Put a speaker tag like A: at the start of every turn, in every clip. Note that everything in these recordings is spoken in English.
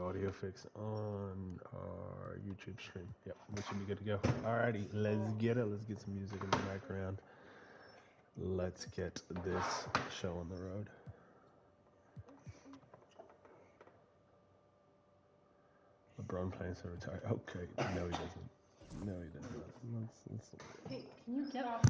A: audio fix on our YouTube stream. Yep, we should be good to go. Alrighty, let's get it. Let's get some music in the background. Let's get this show on the road. LeBron plans to retire. Okay, no he doesn't. No he doesn't. Let's
B: Hey, can you get off?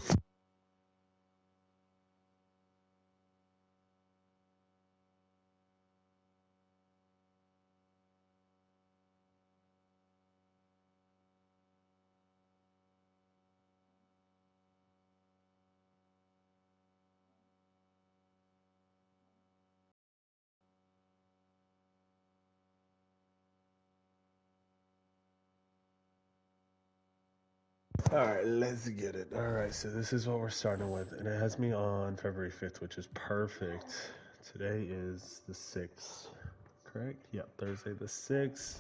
A: Alright, let's get it. Alright, so this is what we're starting with, and it has me on February 5th, which is perfect. Today is the 6th, correct? Yep, Thursday the 6th.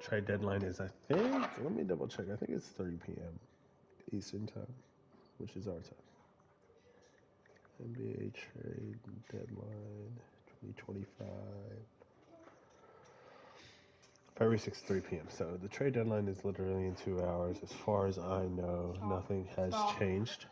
A: Trade deadline is, I think, let me double check. I think it's 3 p.m. Eastern time, which is our time. NBA trade deadline 2025. February 6th, 3 p.m. So the trade deadline is literally in 2 hours. As far as I know, nothing has changed.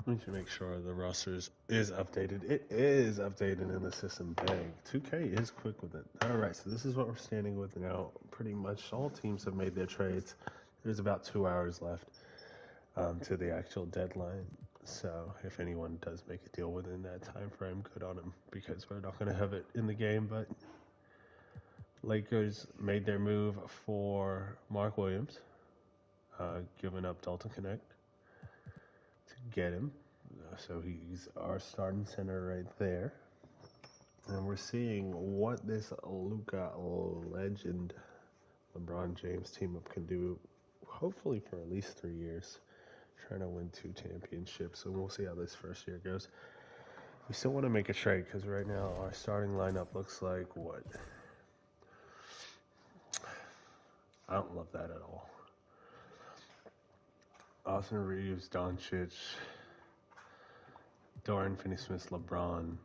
A: We should make sure the rosters is updated. It is updated in the system. Bang. 2K is quick with it. All right, so this is what we're standing with now. Pretty much all teams have made their trades. There's about 2 hours left to the actual deadline. So if anyone does make a deal within that time frame, good on them, because we're not going to have it in the game. But Lakers made their move for Mark Williams, giving up Dalton Connect to get him. So he's our starting center right there. And we're seeing what this LUKA legend LeBron James team up can do, hopefully for at least 3 years, trying to win 2 championships. So we'll see how this first year goes. We still want to make a trade because right now our starting lineup looks like what? I don't love that at all. Austin Reeves, Doncic, Dorian Finney-Smith, LeBron.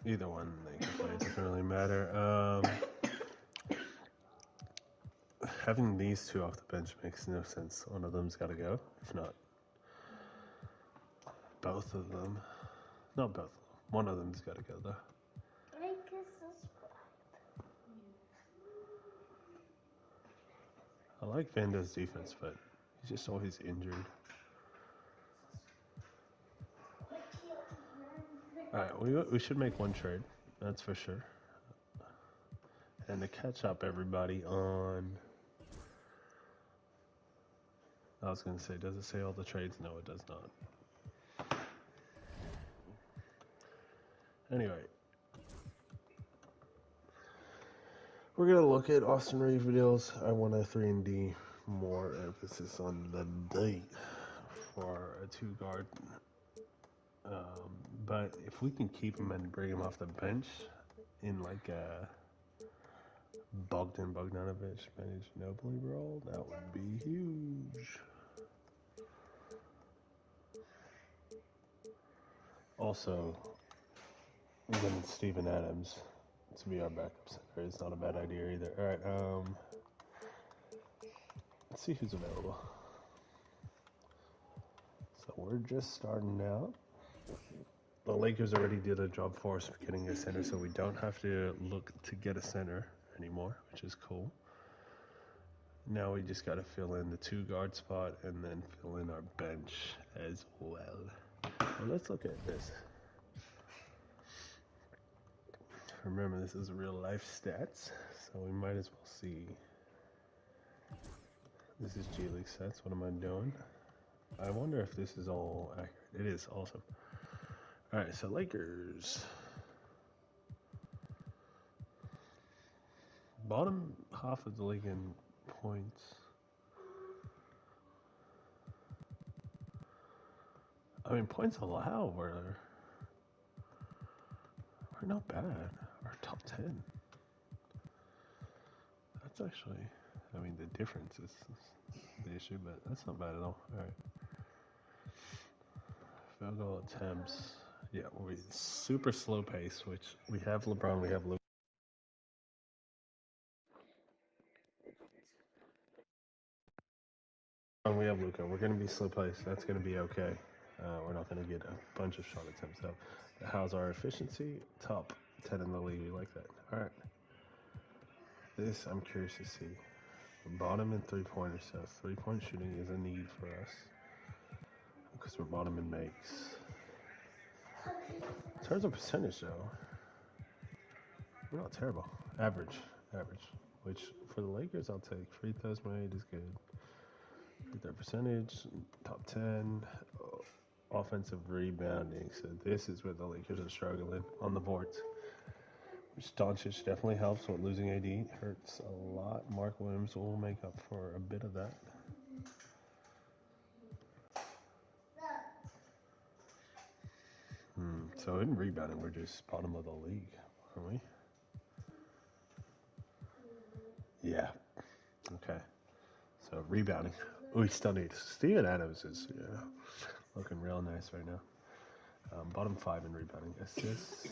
A: Either one they can play, it doesn't really matter. Having these two off the bench makes no sense. One of them's got to go. If not, both of them. Not both of them. One of them's got to go, though. I like Vanda's defense, but he's just always injured. Alright, we should make one trade. That's for sure. And to catch up everybody on... I was going to say, does it say all the trades? No, it does not. Anyway. We're going to look at Austin Reeves deals. I want a 3-and-D. More emphasis on the D for a 2-guard. But if we can keep him and bring him off the bench in like a Bogdanovich, Manage Nobly role, that would be huge. Also, even Steven Adams to be our backup center is not a bad idea either. All right, let's see who's available. So we're just starting out. The Lakers already did a job for us for getting a center, so we don't have to look to get a center anymore, which is cool. Now we just got to fill in the 2-guard spot and then fill in our bench as well. Well, let's look at this. Remember, this is real life stats, so we might as well see This is G League sets. What am I doing? I wonder if this is all accurate. It is. Awesome. All right, so Lakers. Bottom half of the league in points. I mean, points allowed we're not bad. We're top 10. That's actually, I mean, the difference is the issue, but that's not bad at all. All right. Field goal attempts. Yeah, we super slow pace, which we have LeBron, we have LUKA. We have LUKA. We're going to be slow pace. That's going to be okay. We're not going to get a bunch of shot attempts. So, how's our efficiency? Top 10 in the league. We like that. All right. This I'm curious to see. Bottom in three-pointers. So three-point shooting is a need for us because we're bottom in makes. In terms of percentage, though, we're not terrible. Average. Which for the Lakers, I'll take. Free throws made is good. Free throw percentage, top 10. Offensive rebounding. So this is where the Lakers are struggling on the boards. Which Doncic definitely helps with losing AD. Hurts a lot. Mark Williams will make up for a bit of that. So in rebounding, we're just bottom of the league, aren't we? Yeah. Okay. So rebounding. We still need Steven Adams is looking real nice right now. Bottom 5 in rebounding. Assists.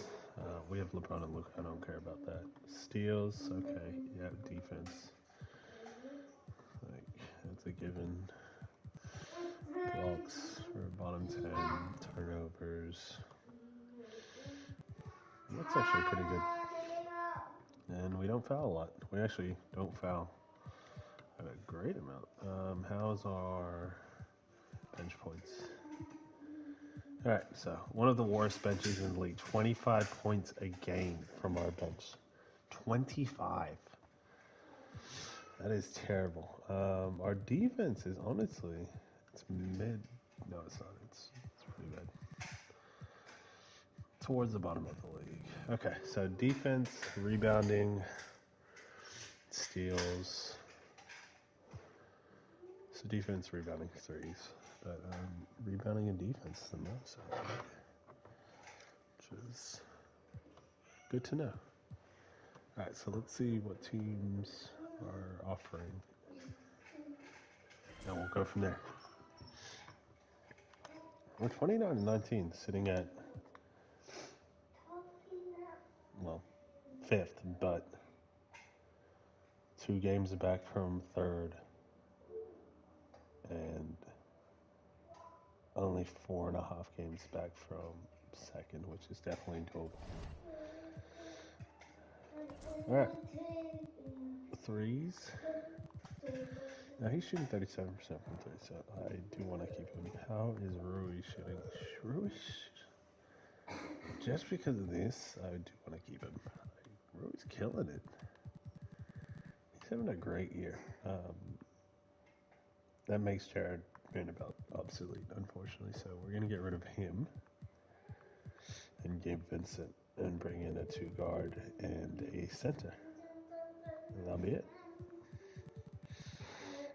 A: We have LeBron and LUKA. I don't care about that. Steals. Okay. Yeah. Defense. Like that's a given. Blocks for bottom 10. Turnovers. That's actually pretty good. And we don't foul a lot. We actually don't foul a great amount. How's our bench points? All right, so one of the worst benches in the league. 25 points a game from our bench. 25. That is terrible. Our defense is honestly, it's mid. No, it's not. It's pretty bad. Towards the bottom of the league. Okay, so defense, rebounding, steals. So defense, rebounding, threes. But rebounding and defense the most, which is good to know. All right, so let's see what teams are offering. And we'll go from there. We're 29-19, sitting at, well, 5th, but 2 games back from 3rd, and only 4.5 games back from 2nd, which is definitely doable. All right, threes. Now he's shooting 37% from 3, so I do want to keep him. How is Rui shooting? Rui, just because of this, I do want to keep him. Rui's killing it. He's having a great year. That makes Jared Vanderbilt obsolete, unfortunately, so we're going to get rid of him and Gabe Vincent and bring in a 2 guard and a center. And that'll be it.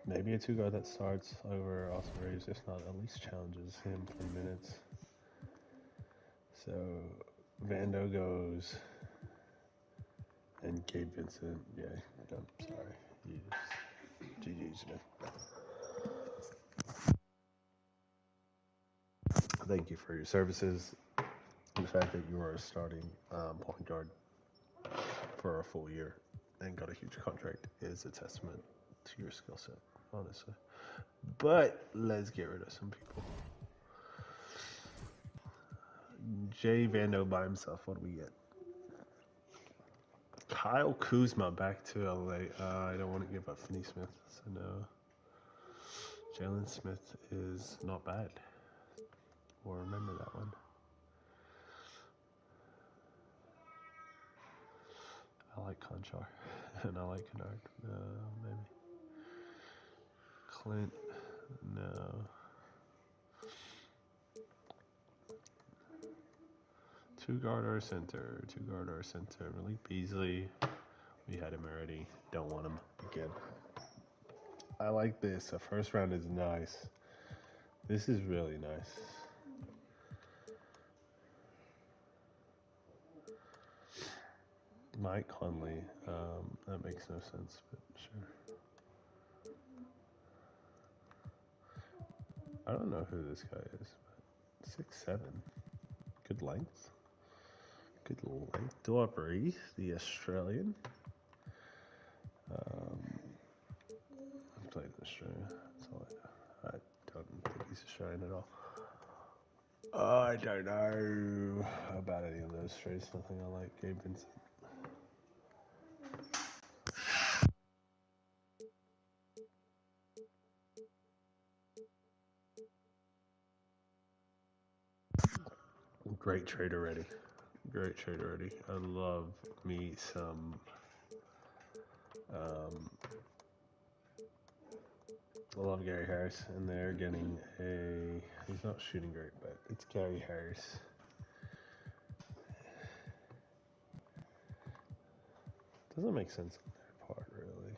A: Maybe a 2 guard that starts over Austin Reeves, if not, at least challenges him for minutes. So Vando goes and Gabe Vincent. Yeah, I'm sorry. GG's, man. Thank you for your services. The fact that you are a starting point guard for a full year and got a huge contract is a testament to your skill set, honestly. But let's get rid of some people. Jay Vando by himself. What do we get? Kyle Kuzma back to LA. I don't want to give up Finney Smith, so no. Jalen Smith is not bad. We'll remember that one. I like Conchar, and I like Kennard, maybe. Clint, no. 2 guard or center. 2 guard or center. Malik Beasley. We had him already. Don't want him again. I like this. The first round is nice. This is really nice. Mike Conley. That makes no sense, but sure. I don't know who this guy is, but 6'7". Good length. Good length. Philip Reese, the Australian. I've played in Australia. That's all I don't think he's Australian at all. I don't know about any of those trades. Nothing I like. Gabe Vincent. Great trade already. Great trade already. I love me some. I love Gary Harris, and they're getting a. He's not shooting great, but it's Gary Harris. Doesn't make sense on their part, really.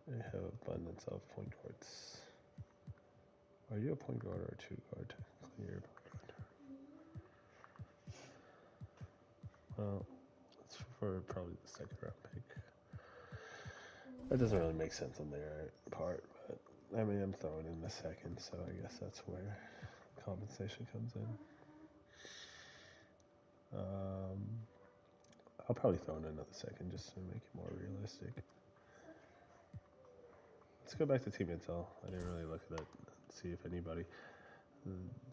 A: They have abundance of point guards. Are you a point guard or a 2 guard? Technically, you're a point guard. Well, that's for probably the 2nd round pick. That doesn't really make sense on their part, but I mean, I'm throwing in the 2nd, so I guess that's where compensation comes in. I'll probably throw in another 2nd just to make it more realistic. Let's go back to team intel. I didn't really look at that and see if anybody.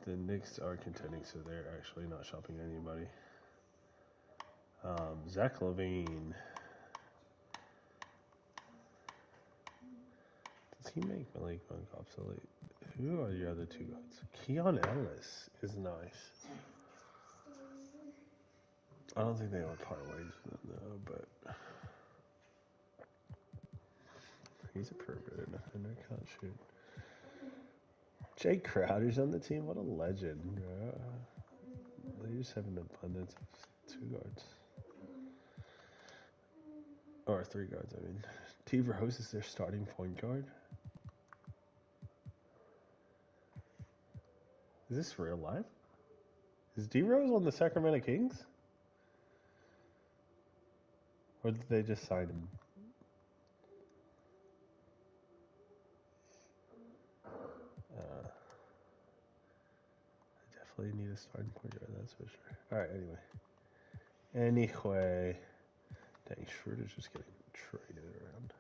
A: The Knicks are contending, so they're actually not shopping anybody. Zach LaVine. Does he make Malik Monk obsolete? Who are the other 2 guys? Keon Ellis is nice. I don't think they would part ways with him though, but he's a pervert and I can't shoot. Jay Crowder's on the team. What a legend. They just have an abundance of 2 guards. Or 3 guards, I mean. T. Rose is their starting point guard. Is this real life? Is D Rose on the Sacramento Kings? Or did they just sign him? I definitely need a starting point guard, that's for sure. Alright, Anyway. Dang, Schroeder's just getting traded around.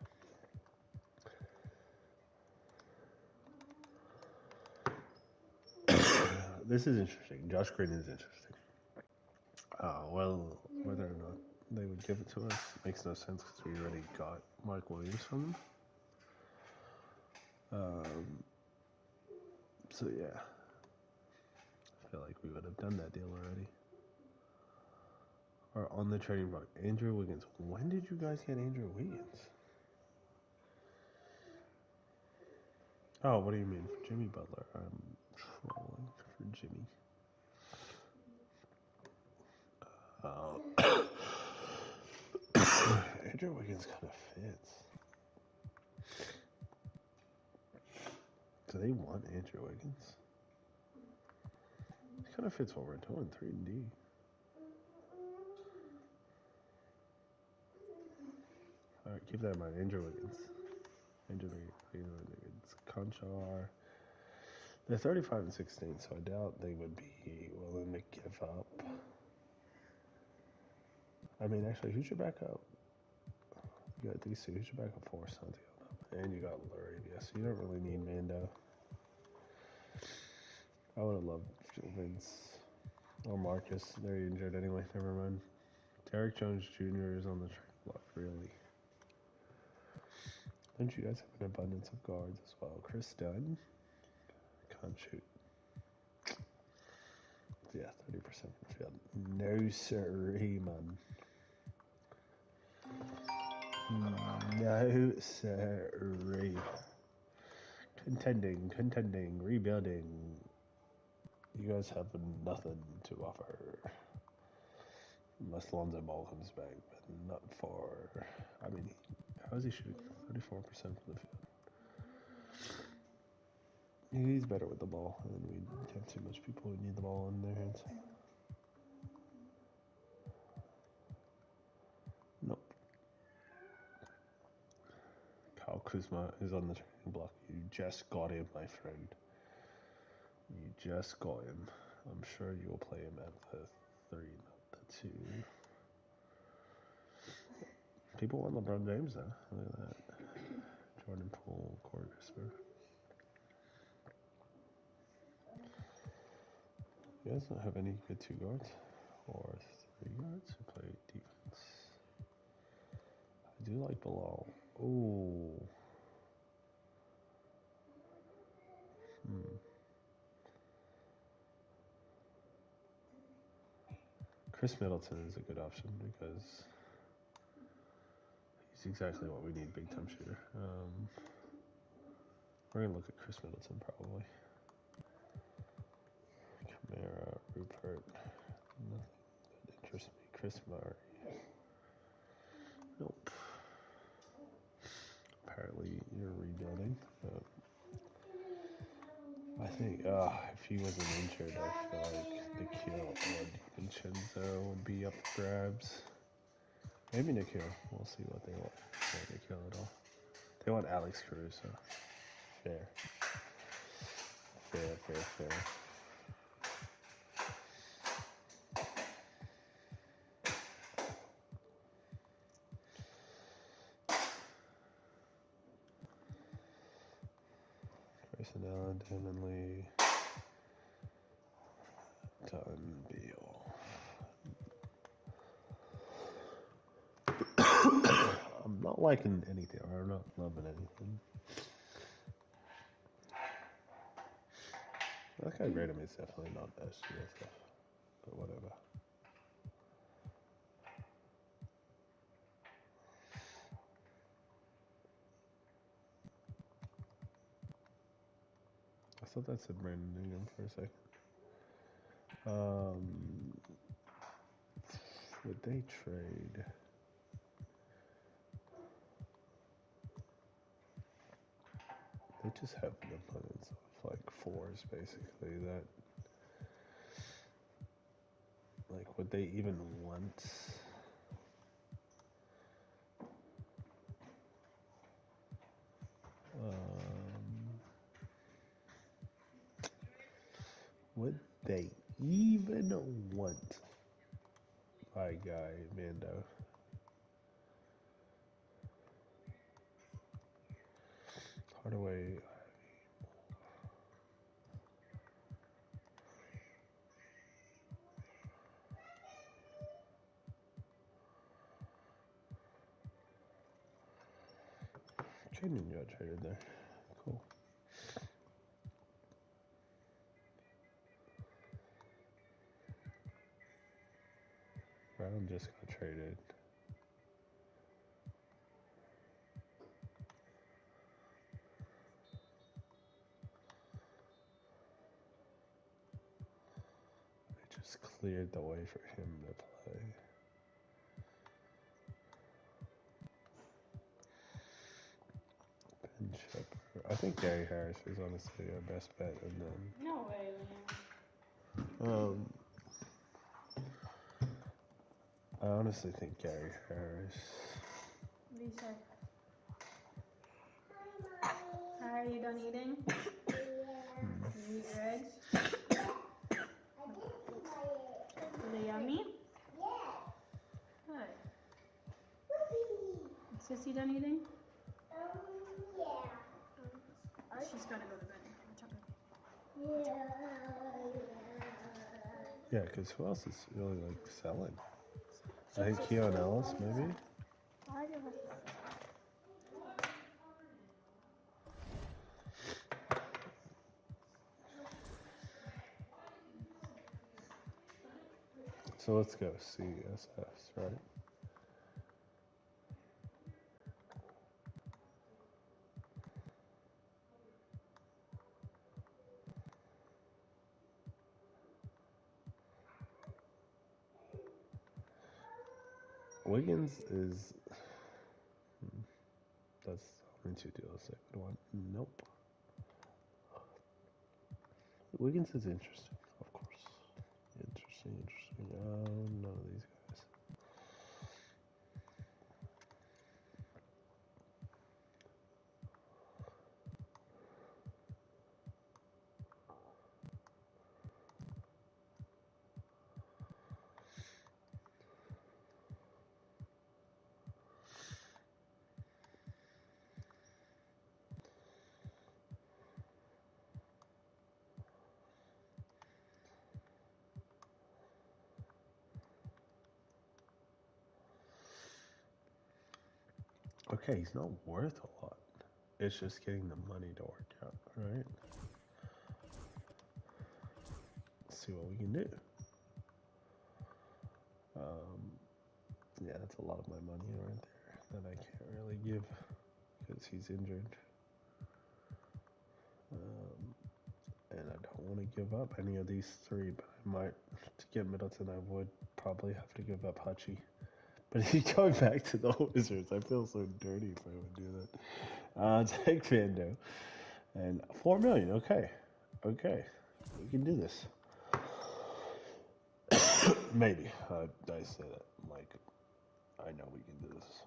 A: This is interesting. Josh Green is interesting. Well, whether or not they would give it to us makes no sense because we already got Mark Williams from them. So yeah, I feel like we would have done that deal already. Or on the trading block, Andrew Wiggins. When did you guys get Andrew Wiggins? Oh, what do you mean for Jimmy Butler? I'm trolling for Jimmy. Andrew Wiggins kind of fits. Do they want Andrew Wiggins? He kind of fits what we're doing, 3D. All right, keep that in mind. Andrew Wiggins. Conchar. They're 35 and 16, so I doubt they would be willing to give up. I mean, actually, who's your backup? You got DC. Who's your backup for? Santiago. And you got Laravia, so you don't really need Mando. I would have loved Vince or Marcus. They're injured anyway. Never mind. Derek Jones Jr. is on the trade block, really. Don't you guys have an abundance of guards as well? Chris Dunn? Can't shoot. Yeah, 30% from field. No sirree, man. No sirree. Contending, rebuilding. You guys have nothing to offer. Unless Lonzo Ball comes back, but not for. I mean, how is he shooting? 34% from the field. He's better with the ball, and we have too much people who need the ball in their hands. Nope. Kyle Kuzma is on the training block. You just got him, my friend. You just got him. I'm sure you'll play him at the 3, not the 2. People want LeBron James, though. Look at that. Jordan Poole, Corey Crisper. You guys don't have any good 2 guards or 3 guards who play defense. I do like Bilal. Ooh. Chris Middleton is a good option because he's exactly what we need, big time shooter. We're gonna look at Chris Middleton probably. Kamara, Rupert, nothing that interests me. Chris Murray. Nope. Apparently you're rebuilding. But I think if he wasn't injured, I feel like Nikhil or DiVincenzo would be up for grabs. Maybe Nikhil. We'll see what they want. Not Nikhil at all. They want Alex Caruso. Fair. Personnel, Damon Lee, Dun Beal. I'm not liking anything. I'm not loving anything. That guy Radom is definitely not SGA stuff, but whatever. I thought that said Brandon Ingram for a second. Would they trade? They just have an abundance of like 4s basically that like would they even want would they even want my guy Mando? Hardaway. Trading got traded there. Cool. Brown just got traded. They just cleared the way for him to play. Ben Shepherd. I think Gary Harris is honestly our best bet, and then.
B: No way,
A: Liam. I honestly think Gary Harris.
B: What do you say? Hi, are you done eating? You eat your eggs? Are they yummy? Good. Is Sissy done eating? Yeah. She's gotta go to bed now.
A: Yeah, because who else is really like selling? I think Keon Ellis, maybe. So let's go CSS, right? Wiggins is. That's only 2 deals. One. Nope. Wiggins is interesting, of course. Interesting. None of these guys. Okay, he's not worth a lot. It's just getting the money to work out, right? Let's see what we can do. Yeah, that's a lot of my money right there that I can't really give because he's injured. And I don't want to give up any of these three, but I might. To get Middleton, I would probably have to give up Hachi. But he's going back to the Wizards. I feel so dirty if I would do that. Take Vando. And 4 million. Okay. We can do this. Maybe. I say that like I know we can do this.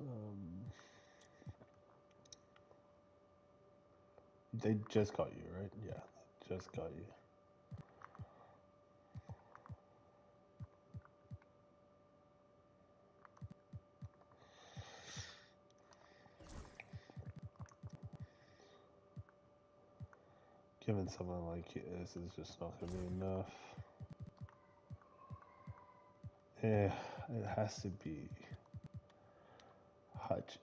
A: They just got you, right? Yeah, they just got you. Given someone like this is just not going to be enough. Yeah, it has to be Hutch.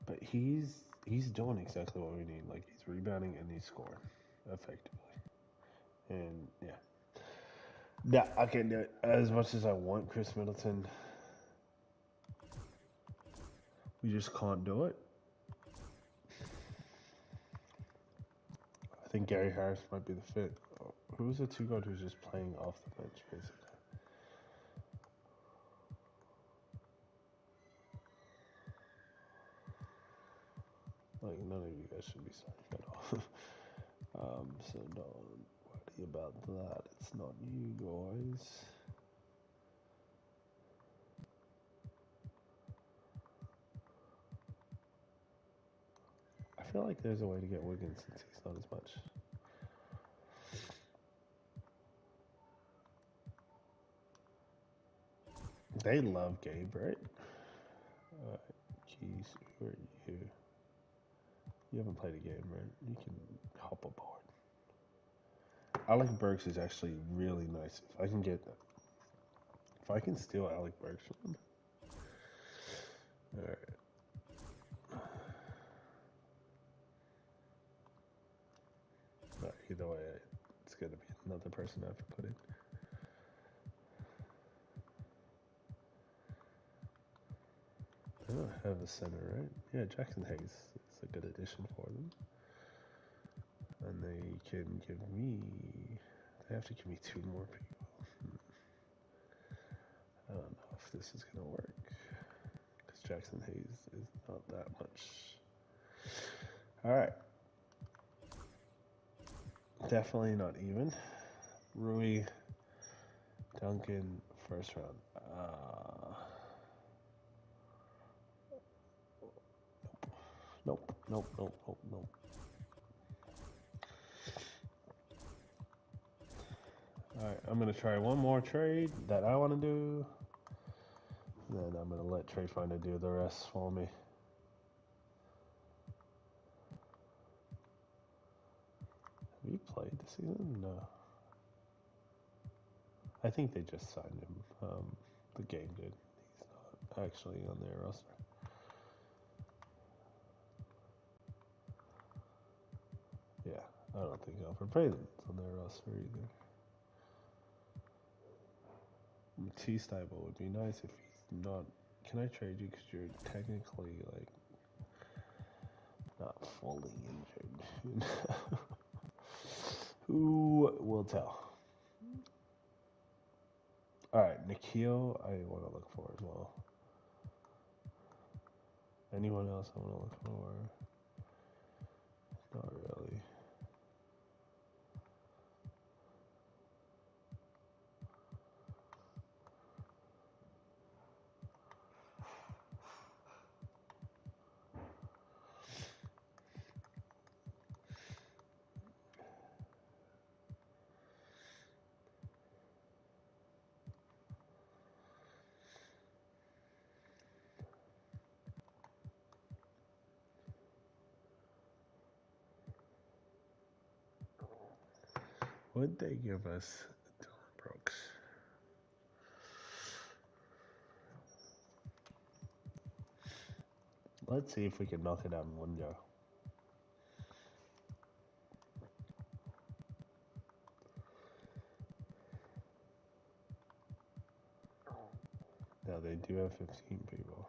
A: But he's doing exactly what we need. Like he's rebounding and he's scoring effectively. And yeah, I can't do it as much as I want Chris Middleton. We just can't do it. I think Gary Harris might be the fit. Who's the two guard who's just playing off the bench, basically? Like, none of you guys should be signing at all. So don't worry about that. It's not you guys. I feel like there's a way to get Wiggins since he's not as much. They love Gabe, right? Keys, who are you? You haven't played a game, right? You can hop aboard. Alec Burks is actually really nice. If I can steal Alec Burks from him. Alright. Either way, it's gonna be another person I have to put in. They don't have a center, right? Yeah, Jackson Hayes is a good addition for them. And they can give me... They have to give me 2 more people. I don't know if this is going to work. Because Jackson Hayes is not that much. Alright. Definitely not even. Rui, Duncan, first round. Nope. Alright, I'm going to try one more trade that I want to do. Then I'm going to let Trade Finder do the rest for me. Have you played this season? No. I think they just signed him. The game did. He's not actually on their roster. Yeah, I don't think Alfred Braden's on their roster either. Matisse Thybulle would be nice if he's not. Can I trade you because you're technically like not fully injured? Who will tell? Nikhil, I want to look for as well. Anyone else I want to look for? Not really. Would they give us Dylan Brooks? Let's see if we can knock it out in one go. Now they do have 15 people.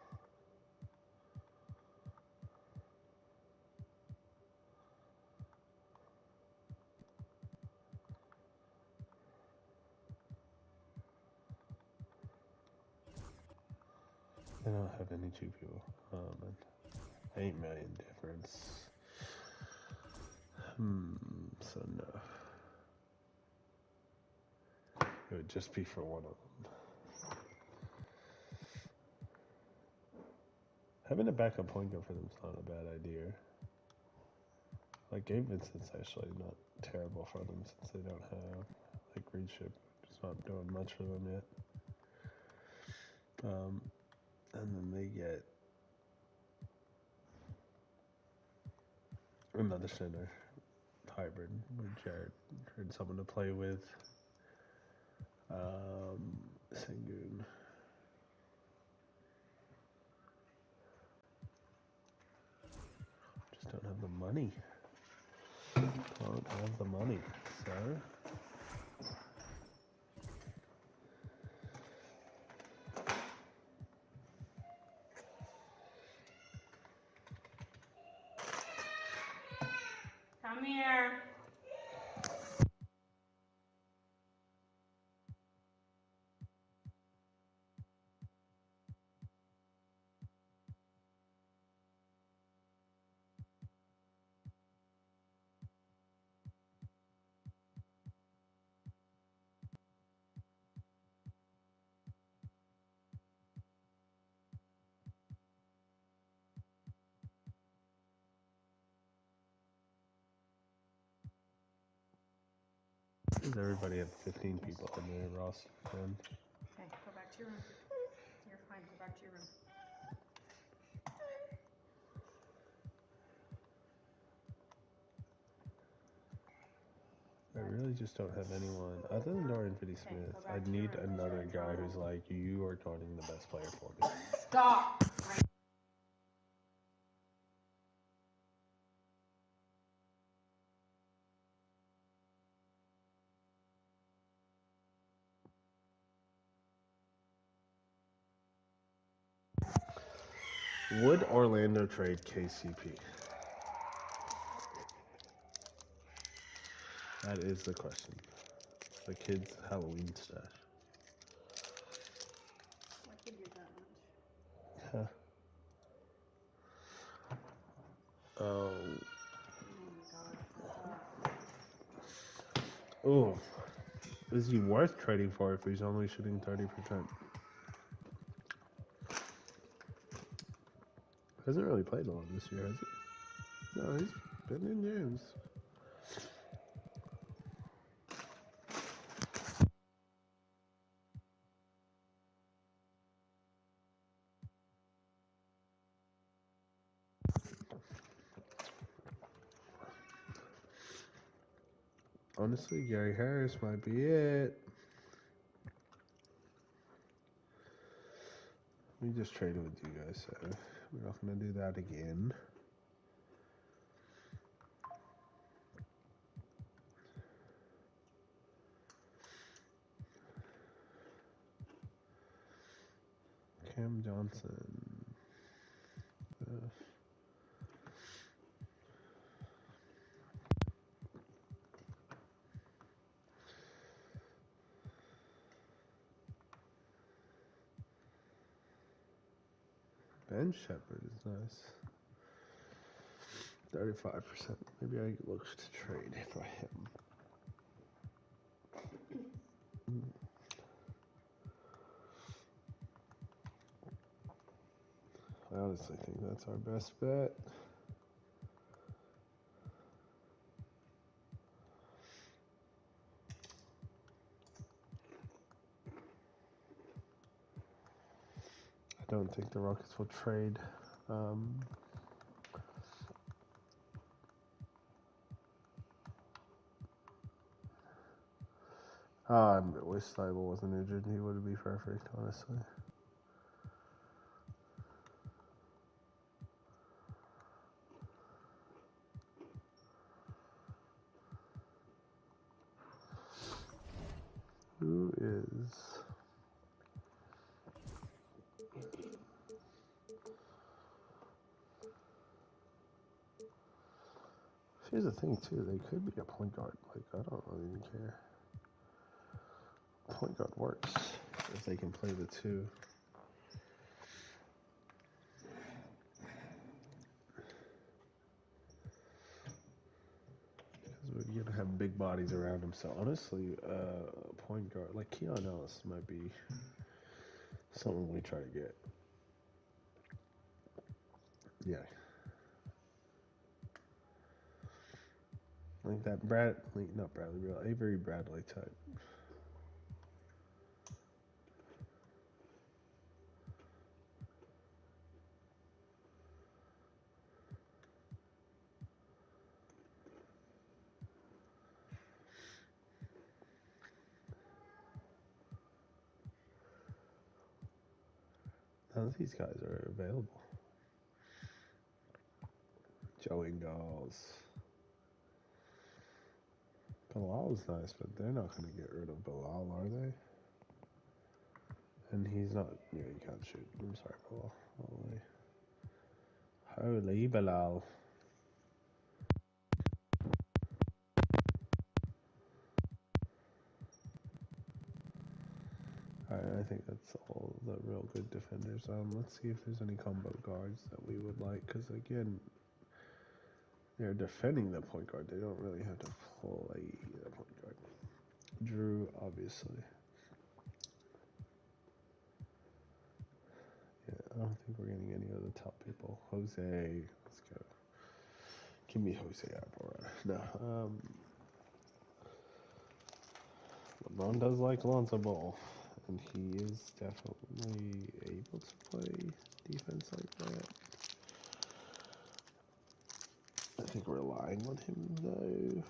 A: They don't have any 2 people. Oh man. 8 million difference. So no. It would just be for one of them. Having a backup point guard for them is not a bad idea. Like, Gabe Vincent's actually not terrible for them since they don't have, like, Reedship is not doing much for them yet. And then they get another center hybrid with Jared and someone to play with. Sengun. Just don't have the money. Don't have the money, sir.
B: Come here.
A: Does everybody have 15 people on their roster? Then?
B: Okay, go back to your room. You're fine. Go back to your room.
A: I really just don't have anyone other than Dorian Finney-Smith.
B: go back
A: I'd
B: to your
A: need
B: room.
A: another guy who's like, you are guarding the best player for me.
B: Stop.
A: Would Orlando trade KCP? That is the question. The kid's Halloween stash.
B: I figured that much.
A: Huh. Oh.
B: Oh my god.
A: Oh. Is he worth trading for if he's only shooting 30%? Hasn't really played a lot this year, has he? No, he's been in games. Honestly, Gary Harris might be it. We just traded with you guys, so we're not going to do that again. Cam Johnson. Ben Shepherd is nice. 35%. Maybe I look to trade for him. I honestly think that's our best bet. I don't think the Rockets will trade. I wish Steibel wasn't injured. He would be perfect, honestly. Who is... Here's the thing, too. They could be a point guard. Like, I don't really care. Point guard works if they can play the two. Because we're gonna have big bodies around him. So honestly, point guard like Keon Ellis might be someone we try to get. Yeah. Like that not Bradley Beal, Avery Bradley type. None of these guys are available. Joe Ingles. Bilal's nice, but they're not going to get rid of Bilal, are they? And he's not... Yeah, you can't shoot. I'm sorry, Bilal. Holy Bilal. Alright, I think that's all the real good defenders. Let's see if there's any combo guards that we would like. Because, again, they're defending the point guard. They don't really have to play the point guard. Drew, obviously. Yeah, I don't think we're getting any of the top people. Jose, let's go. Give me Jose Alvarado. No, LeBron does like Lonzo Ball, and he is definitely able to play defense like that. I think relying on him, though,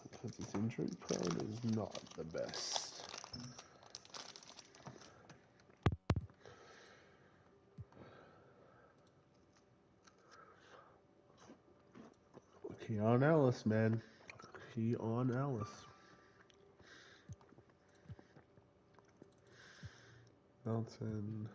A: because his injury prone is not the best. Keon Ellis, man. Keon Ellis. Melton.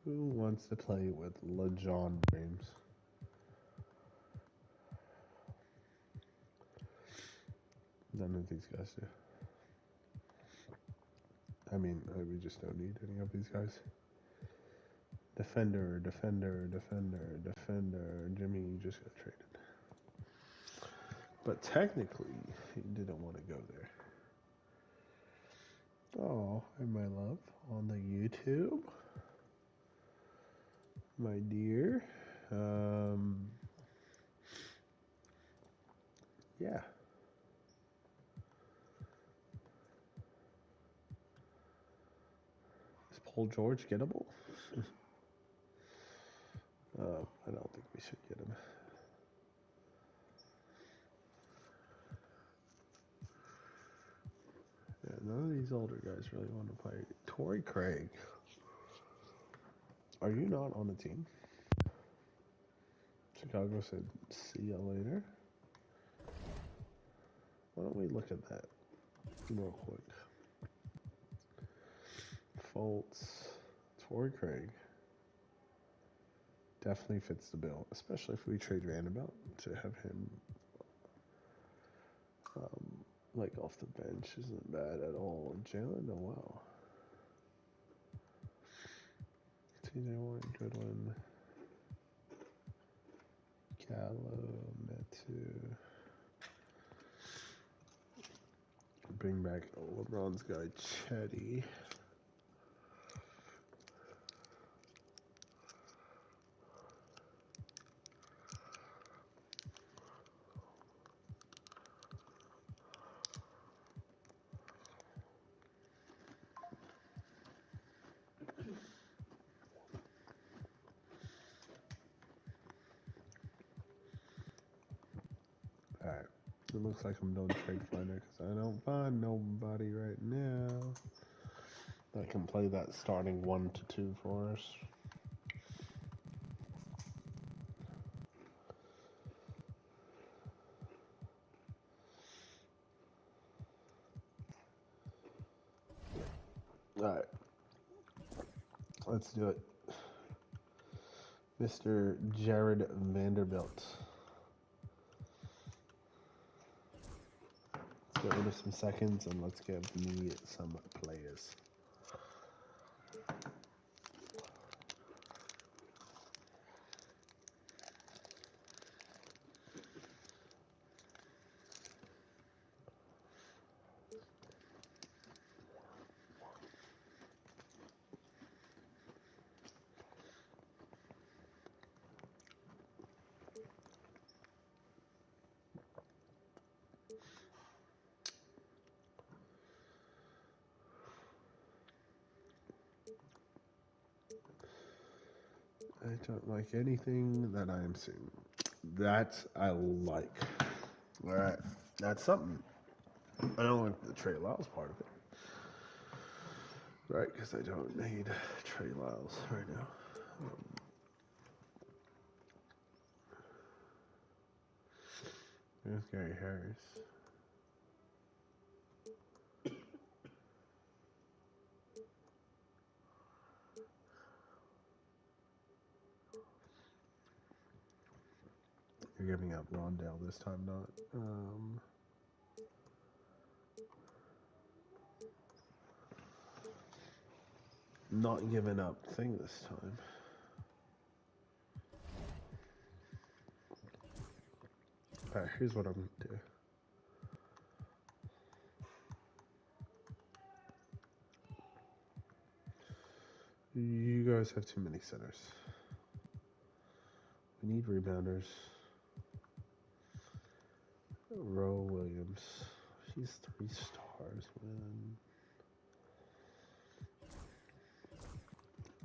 A: Who wants to play with LeJon James? None of these guys do. I mean, we just don't need any of these guys. Defender. Jimmy just got traded. But technically, he didn't want to go there. Oh, hey, my love, on the YouTube. My dear. Yeah. Paul George gettable? I don't think we should get him. Yeah, none of these older guys really want to play. Torrey Craig. Are you not on the team? Chicago said, see ya later. Why don't we look at that real quick? Fultz, Torrey Craig. Definitely fits the bill, especially if we trade Vanderbilt to have him like off the bench isn't bad at all. Jalen Noel. TJ Warren, Goodwin. Callow, Metu. Bring back LeBron's guy, Chetty. Alright. It looks like I'm doing Trade Finder because I don't find nobody right now that can play that starting 1 to 2 for us. Alright. Let's do it. Mr. Jared Vanderbilt. Let's get rid of some seconds and let's give me some players. I don't like anything that I am seeing. That I like. Alright, that's something. I don't like the Trey Lyles part of it. Right, because I don't need Trey Lyles right now. There's Gary Harris. You're giving up Rondale this time, not giving up thing this time. Alright, here's what I'm gonna do. You guys have too many centers. We need rebounders. Roe Williams. He's 3 stars, man.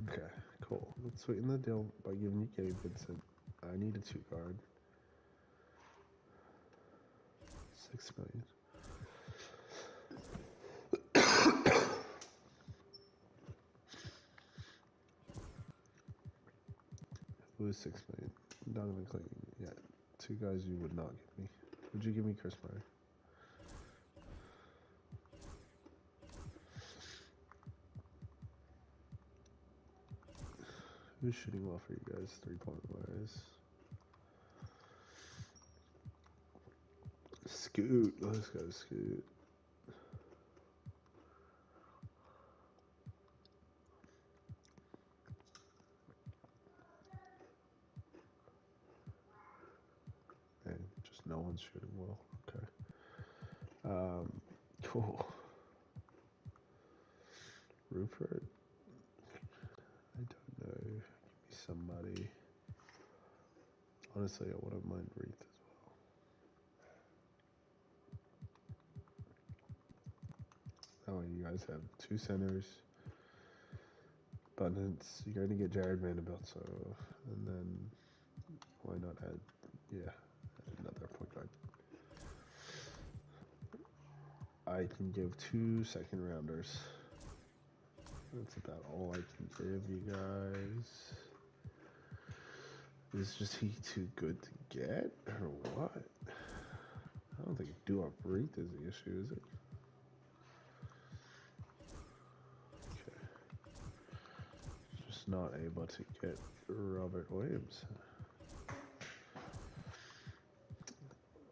A: Okay, cool. Let's sweeten the deal by giving you Gabe Vincent. I need a 2 guard. 6 million. Who is 6 million? Donovan Clayton. Yeah, 2 guys you would not give me. Would you give me Chris Meyer? Who's shooting well for you guys, 3-point wise? Scoot. Let's go, Scoot. Man, just no one's shooting well. Okay. Cool. Rupert? I don't know. Give me somebody. Honestly, I wouldn't mind Reith as well. That way you guys have 2 centers. abundance. You're going to get Jared Vanderbilt, so, and then why not add, another point guard. I can give 2 second rounders. That's about all I can give you guys. Is just he too good to get, or what? I don't think do-up rate is the issue, is it? Okay. Just not able to get Robert Williams.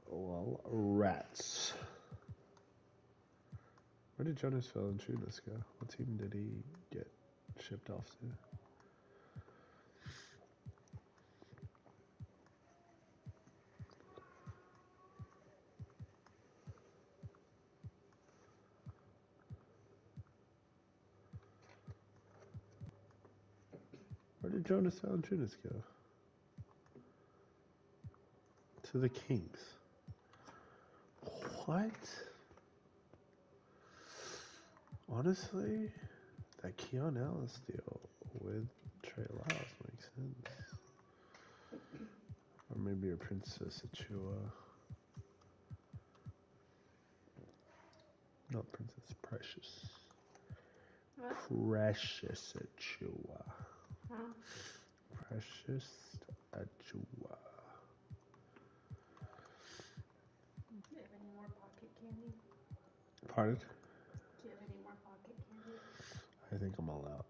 A: Well, rats. Where did Jonas Valanciunas go? What team did he get shipped off to? Where did Jonas Valanciunas go? To the Kings. What? Honestly, that Keon Ellis deal with Trey Lyles makes sense. Or maybe a Princess Achua. Not Princess, Precious.
B: What?
A: Precious Achua.
B: Huh?
A: Precious Achua.
B: Do you have any more pocket candy?
A: Pardon?
B: Do you have any more pocket candy?
A: I think I'm all out.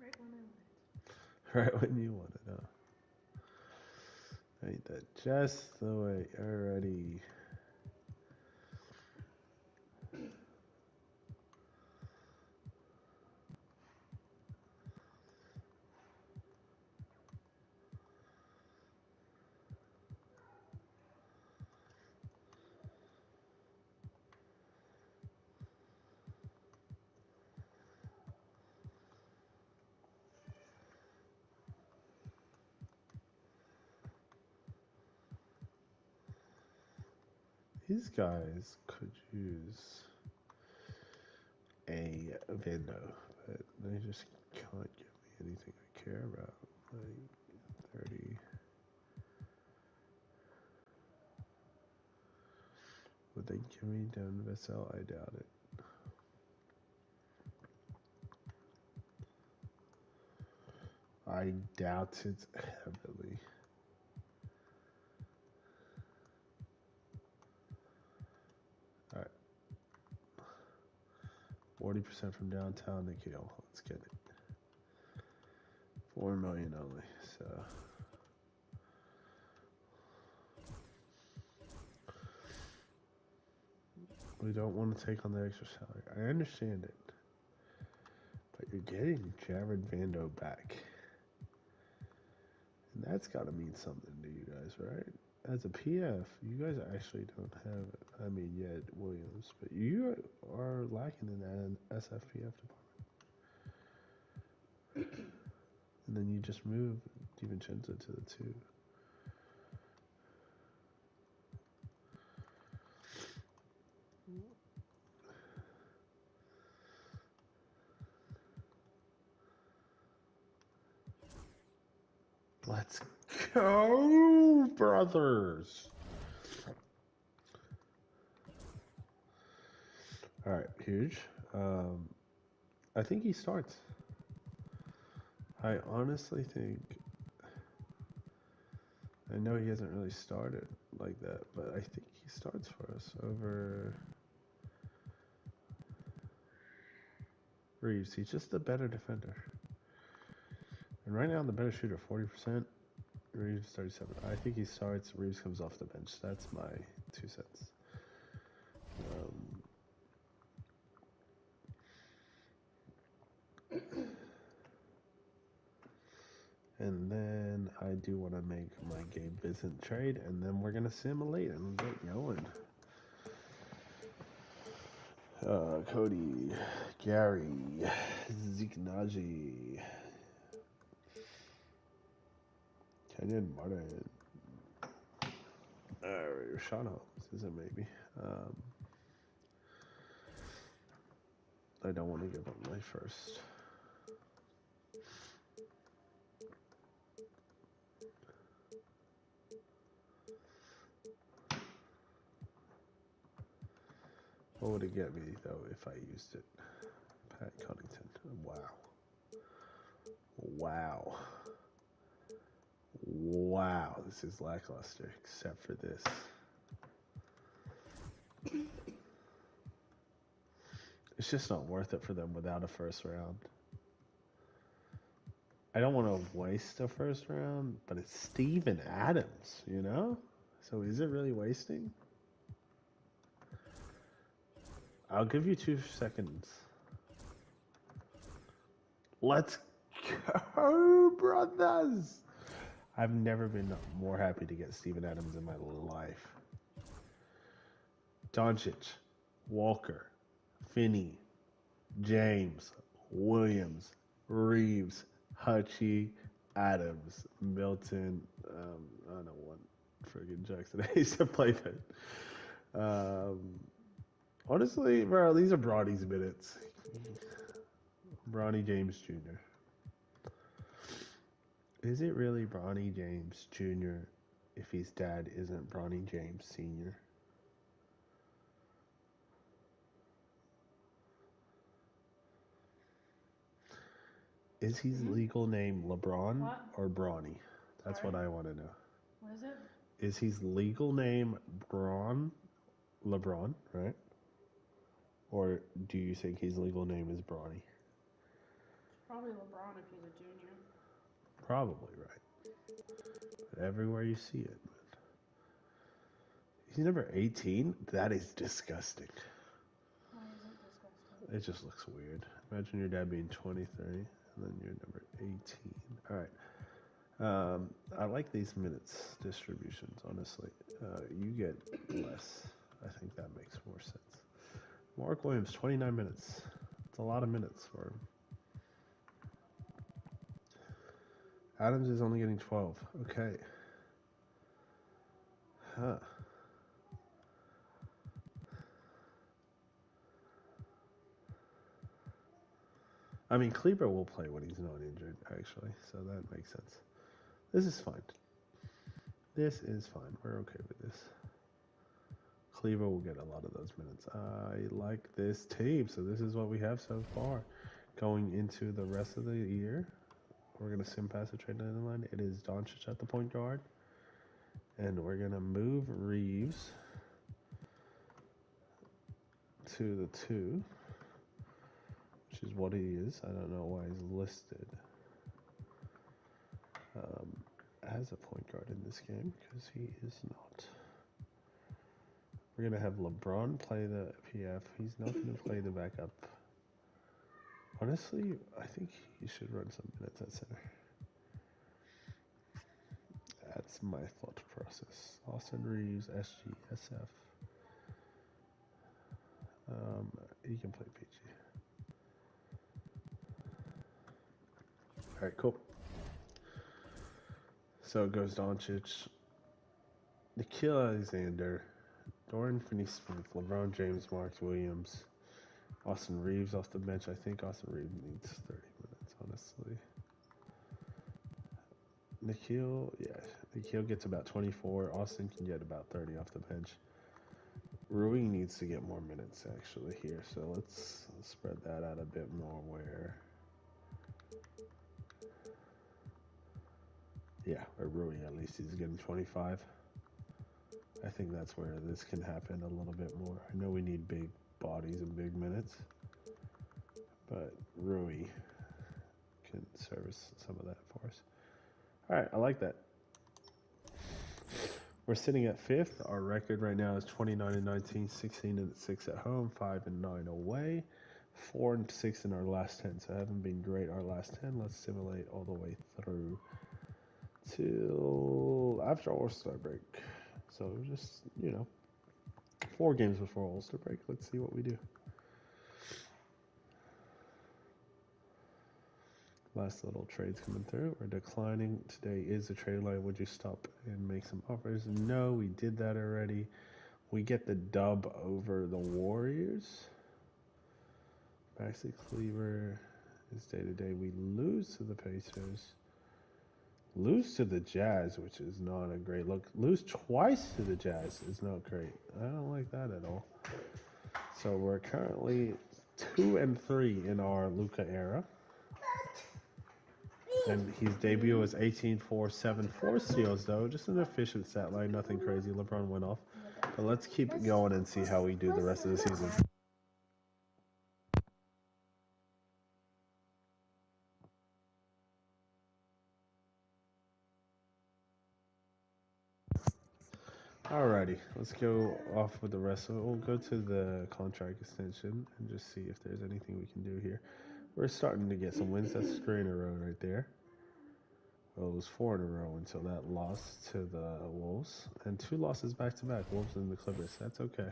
B: Right when I want it.
A: Right when you want it, huh? Ain't that just the way? Alrighty. These guys could use a Vando, but they just can't give me anything I care about. Like 30. Would they give me Devin Vassell? I doubt it. I doubt it heavily. Alright. 40% from downtown, Nikhil. Let's get it. 4 million only, so. We don't want to take on the extra salary. I understand it. But you're getting Jared Vando back. And that's got to mean something to you guys, right? As a PF, you guys actually don't have, yet Williams, but you are lacking in that SFPF department. And then you just move DiVincenzo to the 2. Let's go, brothers. All right, huge. I think he starts. I honestly think. I know he hasn't really started like that, but I think he starts for us over Reeves. He's just a better defender. And right now, the better shooter, 40%. Reeves, 37. I think he starts. Reeves comes off the bench. That's my 2 cents. And then I do want to make my Gabe Vincent trade, and then we're gonna simulate and get going. Cody, Gary, Zeke Naji, Kenyon Martin, Rashawn Holmes is a maybe. I don't want to give up my first. What would it get me, though, if I used it? Pat Connington. Wow. Wow. Wow. This is lackluster, except for this. It's just not worth it for them without a first round. I don't want to waste a first round, but it's Steven Adams, you know? So is it really wasting? I'll give you 2 seconds. Let's go, brothers! I've never been more happy to get Steven Adams in my life. Doncic, Walker, Finney, James, Williams, Reeves, Hutchie, Adams, Milton, I don't know what friggin' Jackson I used to play with. Honestly, bro, these are Bronny's minutes. Bronny James Jr. Is it really Bronny James Jr. if his dad isn't Bronny James Sr.? Is his legal name LeBron or Bronny? That's what I want to know.
B: What is it?
A: Is his legal name LeBron, right? Or do you think his legal name is Bronny?
B: Probably LeBron if he's a junior.
A: Probably right. But everywhere you see it. He's number 18? That is disgusting.
B: Why is it disgusting?
A: It just looks weird. Imagine your dad being 23 and then you're number 18. All right. I like these minutes distributions, honestly. You get less. I think that makes more sense. Mark Williams, 29 minutes. It's a lot of minutes for him. Adams is only getting 12. Okay. Huh. I mean, Kleber will play when he's not injured, actually, so that makes sense. This is fine. This is fine. We're okay with this. Kleber will get a lot of those minutes. I like this team, so this is what we have so far. Going into the rest of the year, we're going to sim pass the trade deadline. It is Doncic at the point guard, and we're going to move Reeves to the 2, which is what he is. I don't know why he's listed as a point guard in this game, because he is not. We're going to have LeBron play the PF. He's not going to play the backup. Honestly, I think he should run some minutes at center. That's my thought process. Austin Reeves, SG, SF. He can play PG. All right, cool. So it goes Doncic, Nikhil Alexander, Dorian Finney-Smith, LeBron James, Mark Williams, Austin Reeves off the bench. I think Austin Reeves needs 30 minutes, honestly. Nikhil gets about 24. Austin can get about 30 off the bench. Rui needs to get more minutes, actually, here. So let's spread that out a bit more where... Yeah, or Rui at least he's getting 25. I think that's where this can happen a little bit more. I know we need big bodies and big minutes, but Rui can service some of that for us. All right, I like that. We're sitting at 5th. Our record right now is 29-19, 16-6 at home, 5-9 away, 4-6 in our last 10. So I haven't been great our last 10. Let's simulate all the way through till after All-Star break. So just, 4 games before All-Star break. Let's see what we do. Last little trades coming through. We're declining. Today is the trade line. Would you stop and make some offers? No, we did that already. We get the dub over the Warriors. Maxi Cleaver his day-to-day. We lose to the Pacers. Lose to the Jazz, which is not a great look. Lose twice to the Jazz is not great. I don't like that at all. So we're currently 2-3 in our LUKA era. And his debut was 18-4, 7-4 steals, though. Just an efficient stat line, nothing crazy. LeBron went off. But let's keep going and see how we do the rest of the season. Alrighty, let's go off with the rest of it. We'll go to the contract extension and just see if there's anything we can do here. We're starting to get some wins. That's 3 in a row right there. Well, it was 4 in a row until that loss to the Wolves. And 2 losses back-to-back, Wolves and the Clippers. That's okay.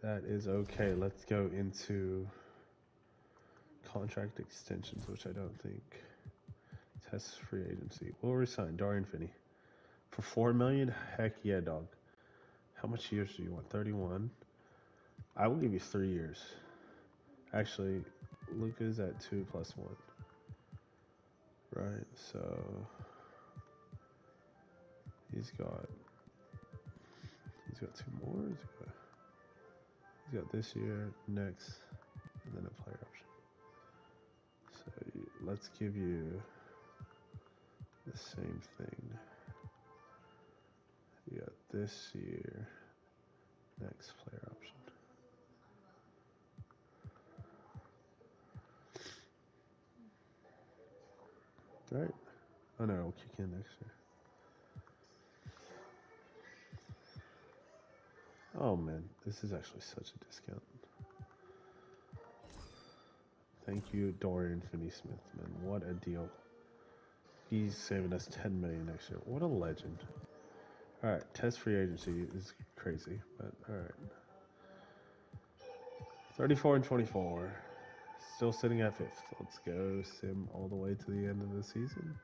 A: That is okay. Let's go into contract extensions, which I don't think. Test free agency. We'll resign Dorian Finney. For $4 million? Heck yeah, dog. How much years do you want? 31. I will give you 3 years. Actually, Luka's at 2 plus 1. Right, so he's got 2 more. He's got this year, next, and then a player option. So let's give you the same thing. You got this year, next player option. Right? Oh no, we'll kick in next year. Oh man, this is actually such a discount. Thank you, Dorian Finney-Smith, man. What a deal. He's saving us $10 million next year. What a legend. All right, test free agency is crazy, but all right. 34-24. Still sitting at 5th. Let's go sim all the way to the end of the season.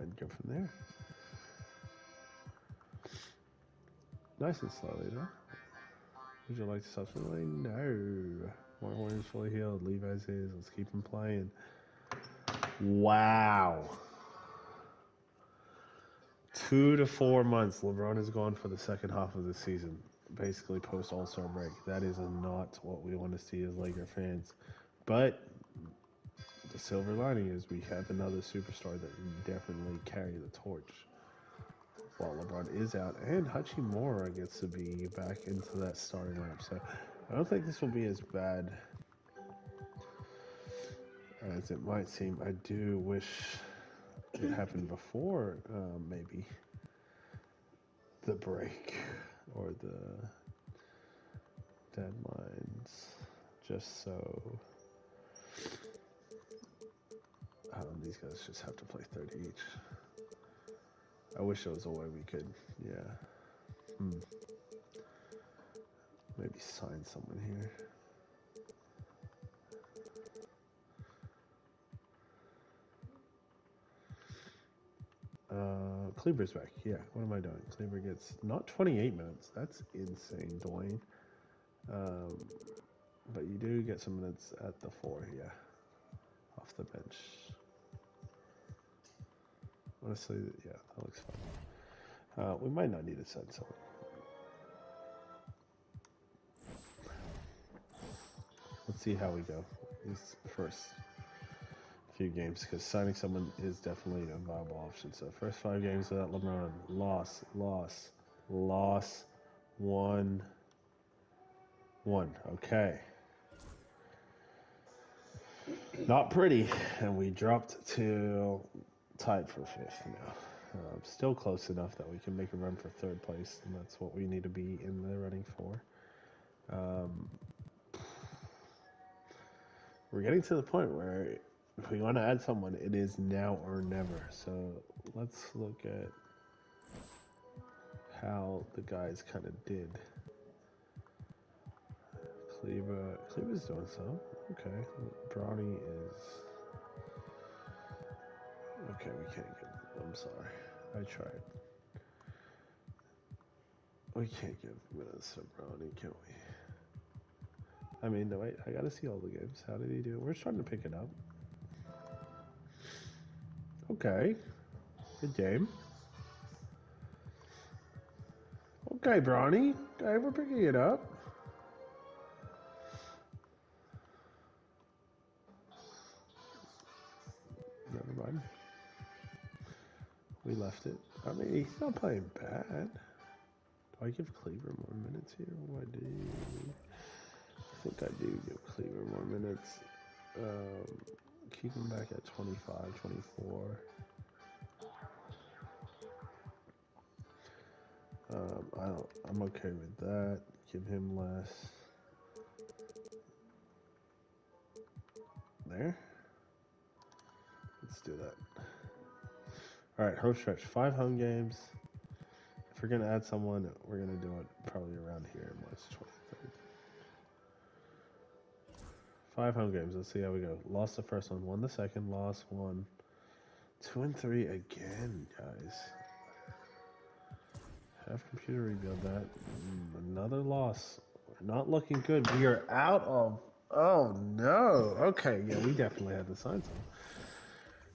A: And go from there. Nice and slowly, though. Would you like to subsequently? No. Mark Williams fully healed. Leave as is. Let's keep him playing. Wow. 2 to 4 months. LeBron is gone for the second half of the season. Basically post All-Star break. That is not what we want to see as Laker fans. But the silver lining is we have another superstar that can definitely carry the torch while LeBron is out. And Hachimura gets to be back into that starting lineup. So I don't think this will be as bad as it might seem. I do wish it happened before maybe the break or the deadlines, just so these guys just have to play 30 each. I wish there was a way we could, maybe sign someone here. Kleber's back. Yeah, what am I doing? Kleber gets not 28 minutes. That's insane, Dwayne. But you do get some minutes at the 4, yeah, off the bench. Honestly, yeah, that looks fine. We might not need to send someone. Let's see how we go these first few games, because signing someone is definitely a viable option. So first 5 games without LeBron, loss, 1. Okay. Not pretty, and we dropped to tied for 5th now. Still close enough that we can make a run for 3rd place, and that's what we need to be in the running for. We're getting to the point where if we want to add someone, it is now or never. So let's look at how the guys kind of did. Kleber's doing some. Okay. Brownie is... Okay, we can't get... I'm sorry. I tried. We can't give minutes to Brownie, can we? I mean, no, wait, I gotta see all the games. How did he do? We're starting to pick it up. Okay. Good game. Okay, Bronny. Okay, we're picking it up. Never mind. We left it. I mean, he's not playing bad. Do I give Cleaver more minutes here? What do I think I do give Cleaver more minutes. Keep him back at 25, 24. I'm okay with that. Give him less. There. Let's do that. All right, home stretch. 5 home games. If we're gonna add someone, we're gonna do it probably around here, March 23rd. 5 home games. Let's see how we go. Lost the first one, won the second, lost one. 2 and 3 again, guys. Have computer rebuild that. Another loss. We're not looking good. We are out of. Oh no. Okay, yeah, we definitely had to sign some.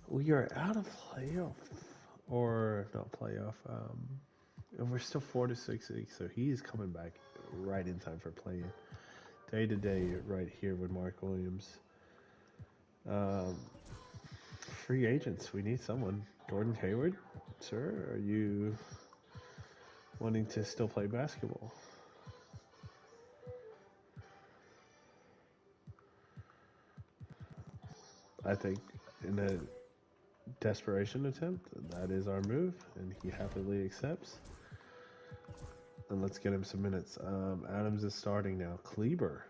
A: We are out of playoff, or not playoff. And we're still 4 to 6 weeks, so he's coming back right in time for playing day to day right here with Mark Williams. Free agents. We need someone. Gordon Hayward, sir, are you wanting to still play basketball? I think in a desperation attempt, that is our move, and he happily accepts. And let's get him some minutes. Adams is starting now. Kleber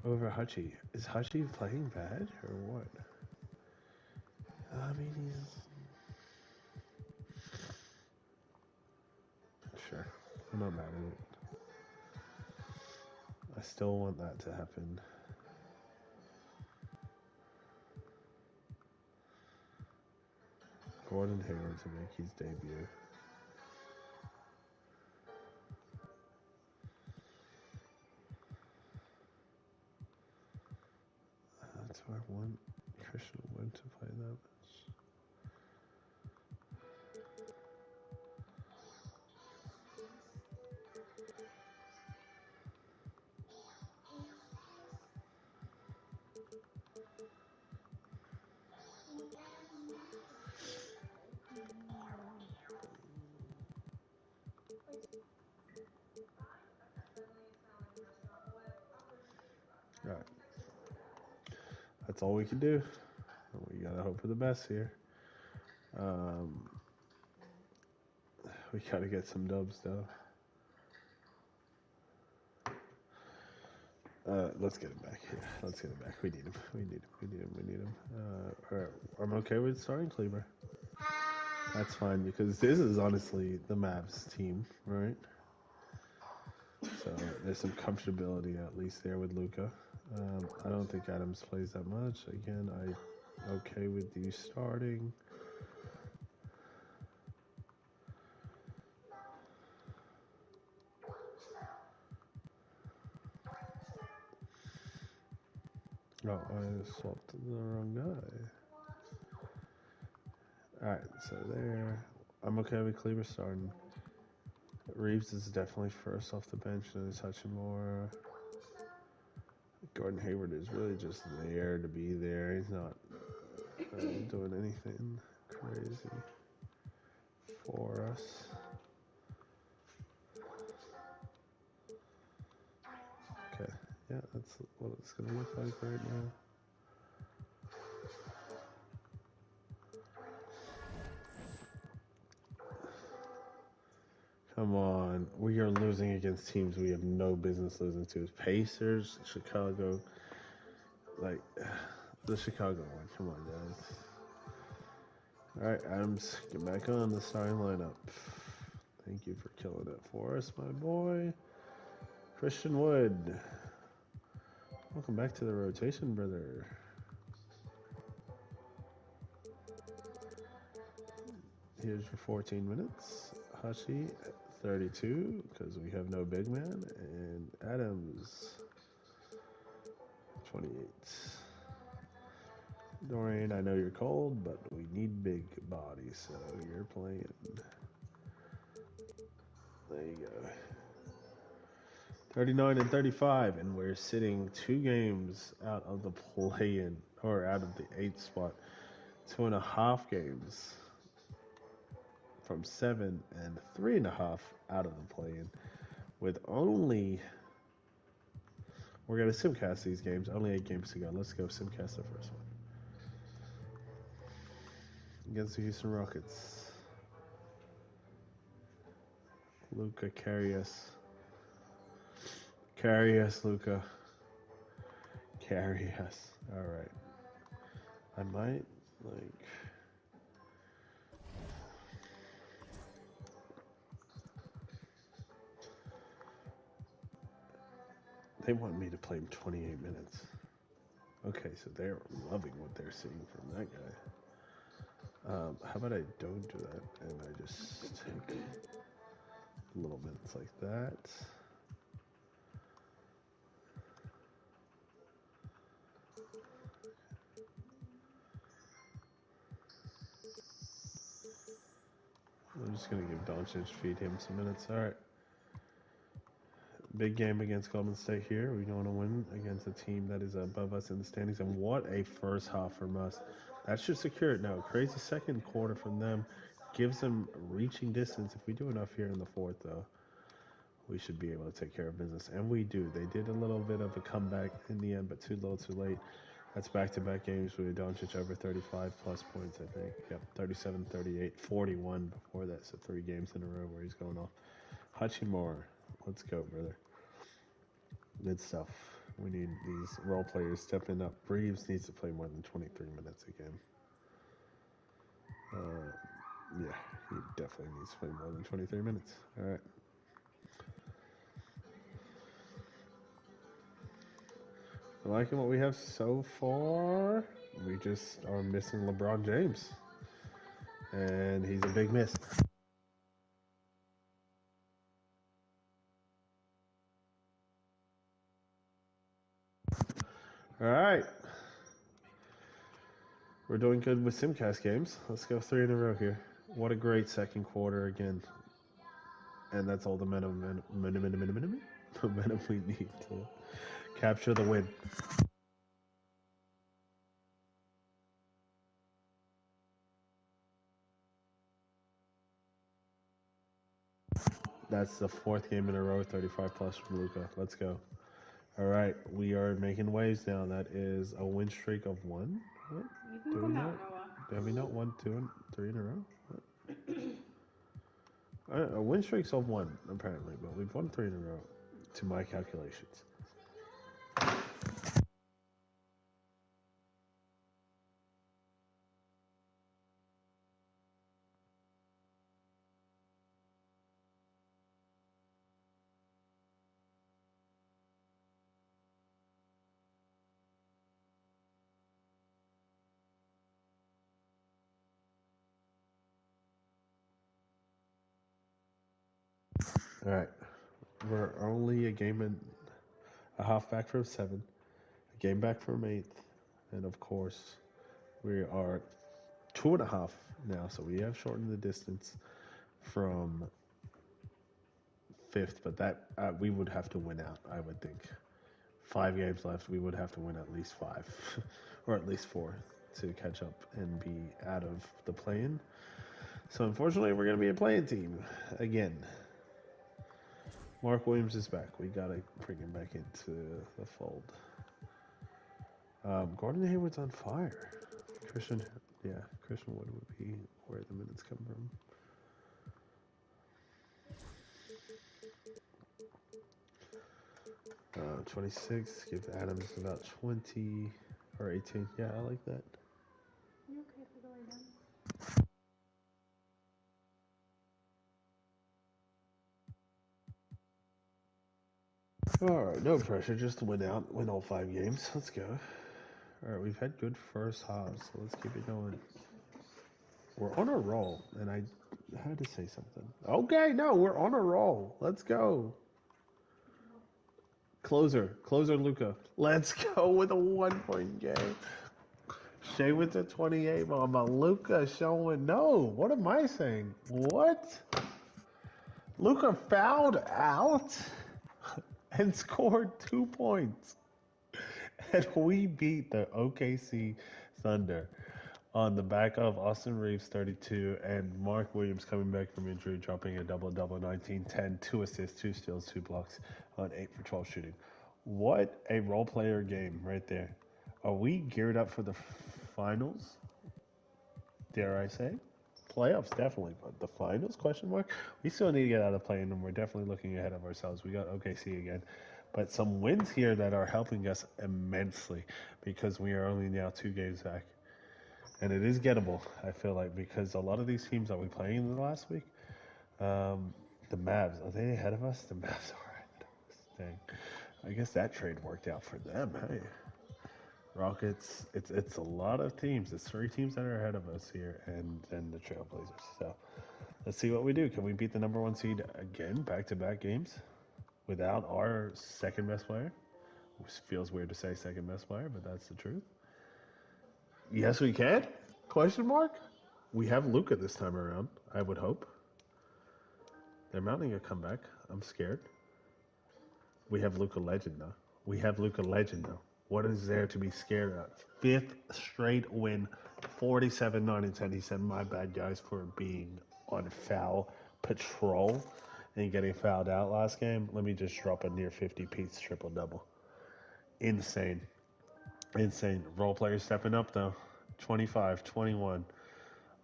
A: over Hutchie. Is Hutchie playing bad or what? I mean, he's sure. I'm not mad at it. I still want that to happen. Gordon Hayward to make his debut. That's where I want Christian Wood to play that much. All right. That's all we can do. We gotta hope for the best here. We gotta get some dubs though. Let's get him back here. Let's get him back. We need him. We need him. We need him. We need him. All right. I'm okay with starting Kleber. That's fine because this is honestly the Mavs team, right? So there's some comfortability at least there with LUKA. I don't think Adams plays that much. Again, I'm okay with you starting. Oh, I swapped the wrong guy. Alright, so there. I'm okay with Kleber starting. Reeves is definitely first off the bench and is touching more. Gordon Hayward is really just there to be there. He's not doing anything crazy for us. Okay, yeah, that's what it's going to look like right now. Come on. We are losing against teams we have no business losing to. Pacers, Chicago. Like, the Chicago one. Come on, guys. All right, Adams, get back on the starting lineup. Thank you for killing it for us, my boy. Christian Wood. Welcome back to the rotation, brother. Here's your 14 minutes. Hashi, 32, because we have no big man. And Adams, 28. Dorian, I know you're cold, but we need big bodies, so you're playing. There you go. 39 and 35, and we're sitting 2 games out of the play-in, or out of the 8th spot. 2.5 games from 7 and 3.5 out of the play-in. With only, we're going to simcast these games, only 8 games to go. Let's go simcast the first one. Against the Houston Rockets. LUKA, carry us. Carry us, LUKA. Carry us. Alright. I might, they want me to play him 28 minutes. Okay, so they're loving what they're seeing from that guy. How about I don't do that and I just take little minutes like that. I'm just going to give Doncic, feed him some minutes. All right. Big game against Golden State here. We want to win against a team that is above us in the standings. And what a first half from us. That should secure it now. Crazy second quarter from them. Gives them reaching distance. If we do enough here in the fourth, though, we should be able to take care of business. And we do. They did a little bit of a comeback in the end, but too little too late. That's back-to-back games with Doncic over 35-plus points, I think. Yep, 37, 38, 41 before that. So 3 games in a row where he's going off. Hachimura, let's go, brother. Good stuff. We need these role players stepping up. Reeves needs to play more than 23 minutes again. Yeah, he definitely needs to play more than 23 minutes. All right. Liking what we have so far. We just are missing LeBron James. And he's a big miss. All right. We're doing good with Simcast games. Let's go 3 in a row here. What a great second quarter again. And that's all the momentum we need to capture the win. That's the 4th game in a row, 35-plus from LUKA. Let's go. All right, we are making waves now. That is a win streak of 1. What?
B: You can come out, Noah.
A: Have we not won 2 and 3 in a row? What? A win streak's of 1, apparently, but we've won 3 in a row, to my calculations. All right, we're only a game and a half back from 7, a game back from 8th, and of course, we are 2.5 now, so we have shortened the distance from 5th, but that we would have to win out, I would think. 5 games left, we would have to win at least 5, or at least 4, to catch up and be out of the play-in. So unfortunately, we're going to be a play-in team again. Mark Williams is back. We got to bring him back into the fold. Gordon Hayward's on fire. Christian Wood would be where the minutes come from. 26, give Adams about 20 or 18. Yeah, I like that.
B: You okay if I go lay down?
A: All right, no pressure, just win all 5 games. Let's go. All right, we've had good first halves, so let's keep it going. We're on a roll, and I had to say something. Okay, no, we're on a roll. Let's go. Closer LUKA. Let's go with a 1-point game. Shea with the 28, mama. LUKA showing no. What am I saying? What? LUKA fouled out and scored 2 points. And we beat the OKC Thunder on the back of Austin Reeves 32 and Mark Williams coming back from injury, dropping a double-double, 19-10, 2 assists, 2 steals, 2 blocks on 8 for 12 shooting. What a role player game right there. Are we geared up for the finals? Dare I say? Playoffs, definitely, but the finals, question mark? We still need to get out of playing, and we're definitely looking ahead of ourselves. We got OKC again. But some wins here that are helping us immensely because we are only now 2 games back. And it is gettable, I feel like, because a lot of these teams that we played in the last week, the Mavs, are they ahead of us? The Mavs are ahead of us. Dang. I guess that trade worked out for them. Hey, Rockets, it's a lot of teams. It's 3 teams that are ahead of us here, and then the Trailblazers. So let's see what we do. Can we beat the number 1 seed again, back-to-back games, without our second best player? Which feels weird to say second best player, but that's the truth. Yes, we can? Question mark? We have LUKA this time around, I would hope. They're mounting a comeback. I'm scared. We have LUKA Legend, though. We have LUKA Legend, though. What is there to be scared of? 5th straight win, 47-9-10. He said, my bad, guys, for being on foul patrol and getting fouled out last game. Let me just drop a near 50-piece triple-double. Insane. Insane. Role players stepping up, though. 25, 21.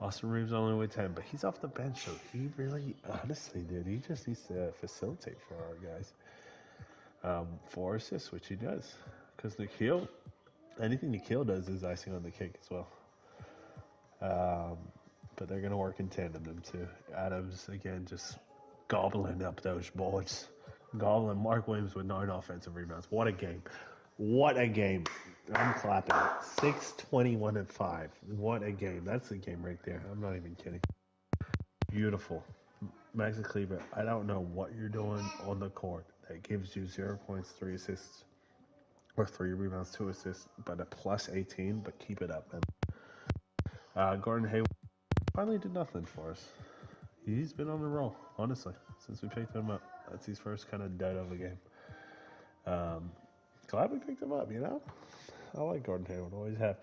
A: Austin Reeves only with 10, but he's off the bench, so he really, honestly, dude, he just needs to facilitate for our guys. 4 assists, which he does. Because Nikhil, anything Nikhil does is icing on the cake as well. But they're going to work in tandem, them two. Adams, again, just gobbling up those boards. Gobbling. Mark Williams with 9 offensive rebounds. What a game. What a game. I'm clapping. 6-21-5. What a game. That's the game right there. I'm not even kidding. Beautiful. Maxi Kleber, I don't know what you're doing on the court that gives you 0 points, 3 assists, or 3 rebounds, 2 assists, but a plus 18, but keep it up, man. Gordon Hayward finally did nothing for us. He's been on the roll, honestly, since we picked him up. That's his first kind of dud of a game. Glad we picked him up, you know? I like Gordon Hayward, always have.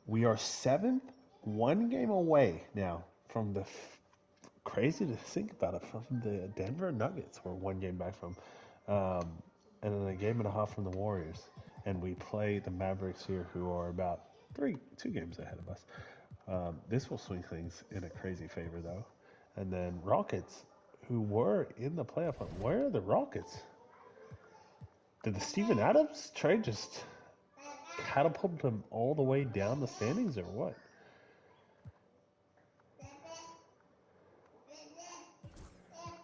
A: We are 7th, 1 game away now from the crazy to think about it, from the Denver Nuggets. We're 1 game back from, and then a game and a half from the Warriors. And we play the Mavericks here, who are about 2 games ahead of us. This will swing things in a crazy favor, though. And then Rockets, who were in the playoff hunt. Where are the Rockets? Did the Steven Adams trade just catapult them all the way down the standings, or what?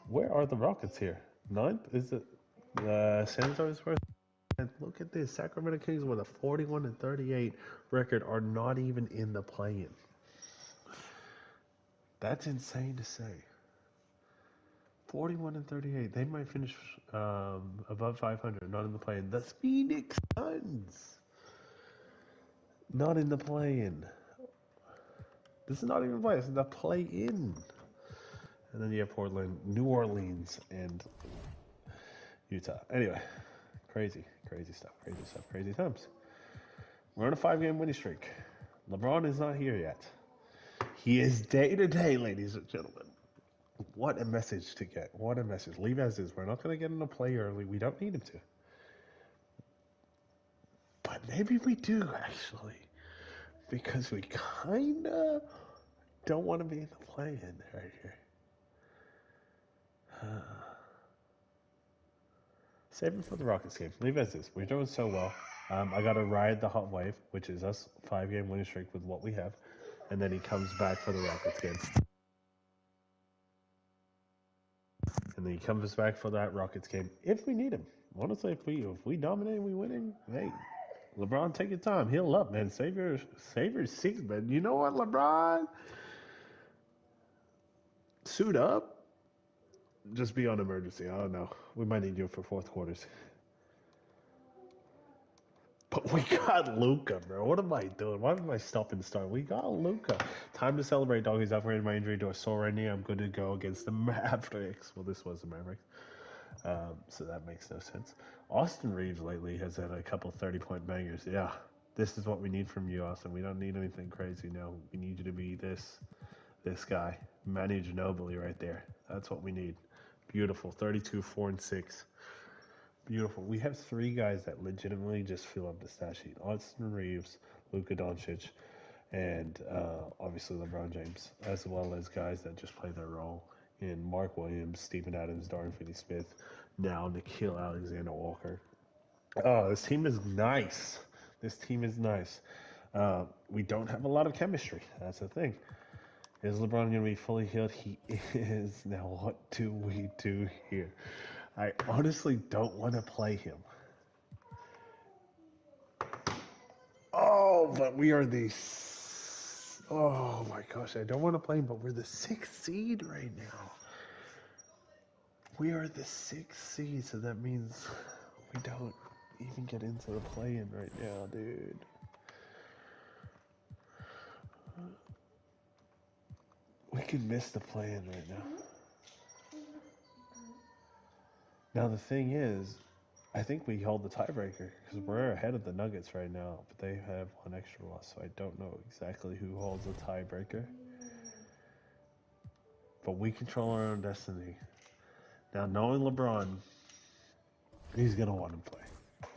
A: Where are the Rockets here? 9th? Is it San Antonio Spurs? And look at this. Sacramento Kings with a 41-38 record are not even in the play-in. That's insane to say. 41-38. They might finish above 500, not in the play-in. The Phoenix Suns, not in the play-in. This is not even play. This is the play-in. And then you have Portland, New Orleans, and Utah. Anyway, crazy stuff, crazy times. We're on a 5-game winning streak. LeBron is not here yet. He is day to day, ladies and gentlemen. What a message to get. What a message. Leave as is. We're not going to get him to play early. We don't need him to. But maybe we do, actually. Because we kind of don't want to be in the play-in right here. Save him for the Rockets game. Leave as is. We're doing so well. I got to ride the hot wave, which is us 5-game winning streak with what we have. And then he comes back for the Rockets game. And then he comes back for that Rockets game if we need him. Honestly, if we dominate and we win him, hey, LeBron, take your time. Heal up, man. Save your seats, man. You know what, LeBron? Suit up. Just be on emergency. I don't know. We might need you for fourth quarters. But we got LUKA, bro. What am I doing? Why am I stopping the start? We got LUKA. Time to celebrate, doggies. I've upgraded my injury to a sore right knee. I'm good to go against the Mavericks. Well, this was the Mavericks. So that makes no sense. Austin Reeves lately has had a couple 30-point bangers. Yeah, this is what we need from you, Austin. We don't need anything crazy now. We need you to be this guy, Manu Ginobili right there. That's what we need. Beautiful. 32, 4, and 6. Beautiful. We have 3 guys that legitimately just fill up the stat sheet. Austin Reeves, Luka Doncic, and obviously LeBron James, as well as guys that just play their role in Mark Williams, Steven Adams, Dorian Finney-Smith, now Nickeil Alexander-Walker. Oh, this team is nice. This team is nice. We don't have a lot of chemistry. That's the thing. Is LeBron going to be fully healed? He is. Now, what do we do here? I honestly don't want to play him. Oh, but we are the... Oh, my gosh. I don't want to play him, but we're the 6th seed right now. We are the 6th seed, so that means we don't even get into the play-in right now, dude. We could miss the play-in right now. Now, the thing is, I think we hold the tiebreaker because we're ahead of the Nuggets right now, but they have 1 extra loss, so I don't know exactly who holds the tiebreaker. But we control our own destiny. Now, knowing LeBron, he's going to want to play.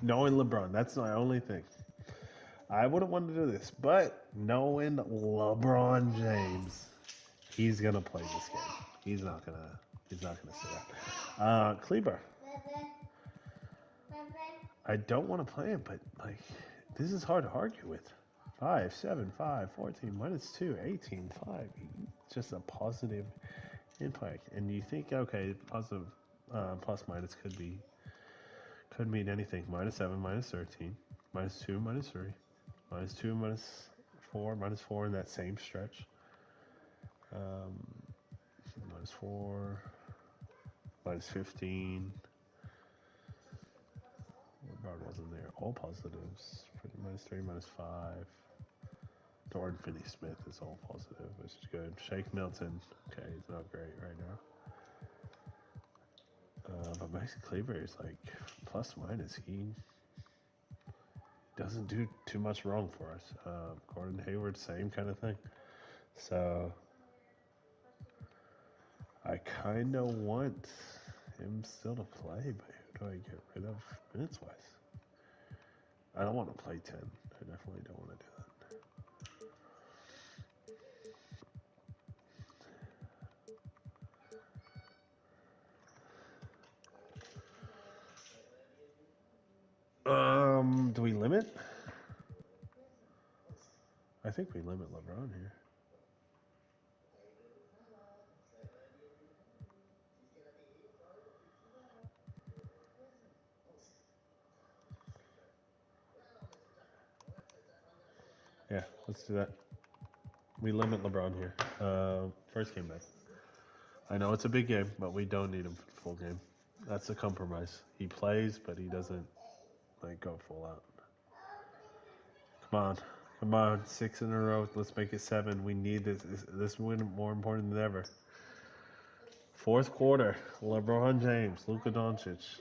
A: Knowing LeBron, that's my only thing. I wouldn't want to do this, but knowing LeBron James, he's going to play this game. He's not going to sit out. Kleber. I don't want to play him, but like this is hard to argue with. 5, 7, 5, 14, -2, 18, 5. Just a positive impact. And you think, okay, positive plus minus could mean anything. -7, -13, -2, -3, -2, -4, -4 in that same stretch. -4, -15. What guard wasn't there? All positives. Pretty -3, -5. Dorian Finney-Smith is all positive, which is good. Shake Milton, okay, he's not great right now. But Maxi Kleber is like plus minus. He doesn't do too much wrong for us. Gordon Hayward, same kind of thing. So I kind of want him still to play, but who do I get rid of minutes-wise? I don't want to play 10. I definitely don't want to do that. Do we limit? I think we limit LeBron here. Yeah, let's do that. We limit LeBron here. First game back. I know it's a big game, but we don't need him for the full game. That's a compromise. He plays, but he doesn't like go full out. Come on, 6 in a row. Let's make it 7. We need this. This win more important than ever. 4th quarter. LeBron James, Luka Doncic.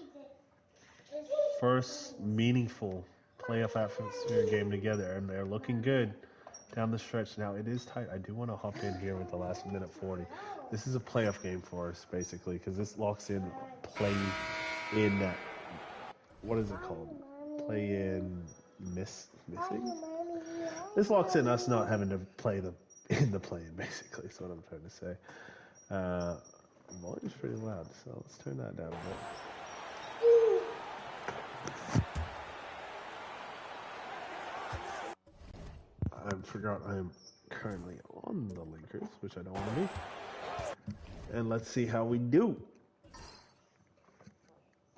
A: First meaningful playoff atmosphere game together, and they're looking good down the stretch. Now it is tight. I do want to hop in here with the last minute 40. This is a playoff game for us, basically, because this locks in play in that. What is it called? Play in missing. This locks in us not having to play in the play-in, basically. Is what I'm trying to say. Volume's pretty loud, so let's turn that down a bit. I forgot I am currently on the Lakers, which I don't want to be. And let's see how we do.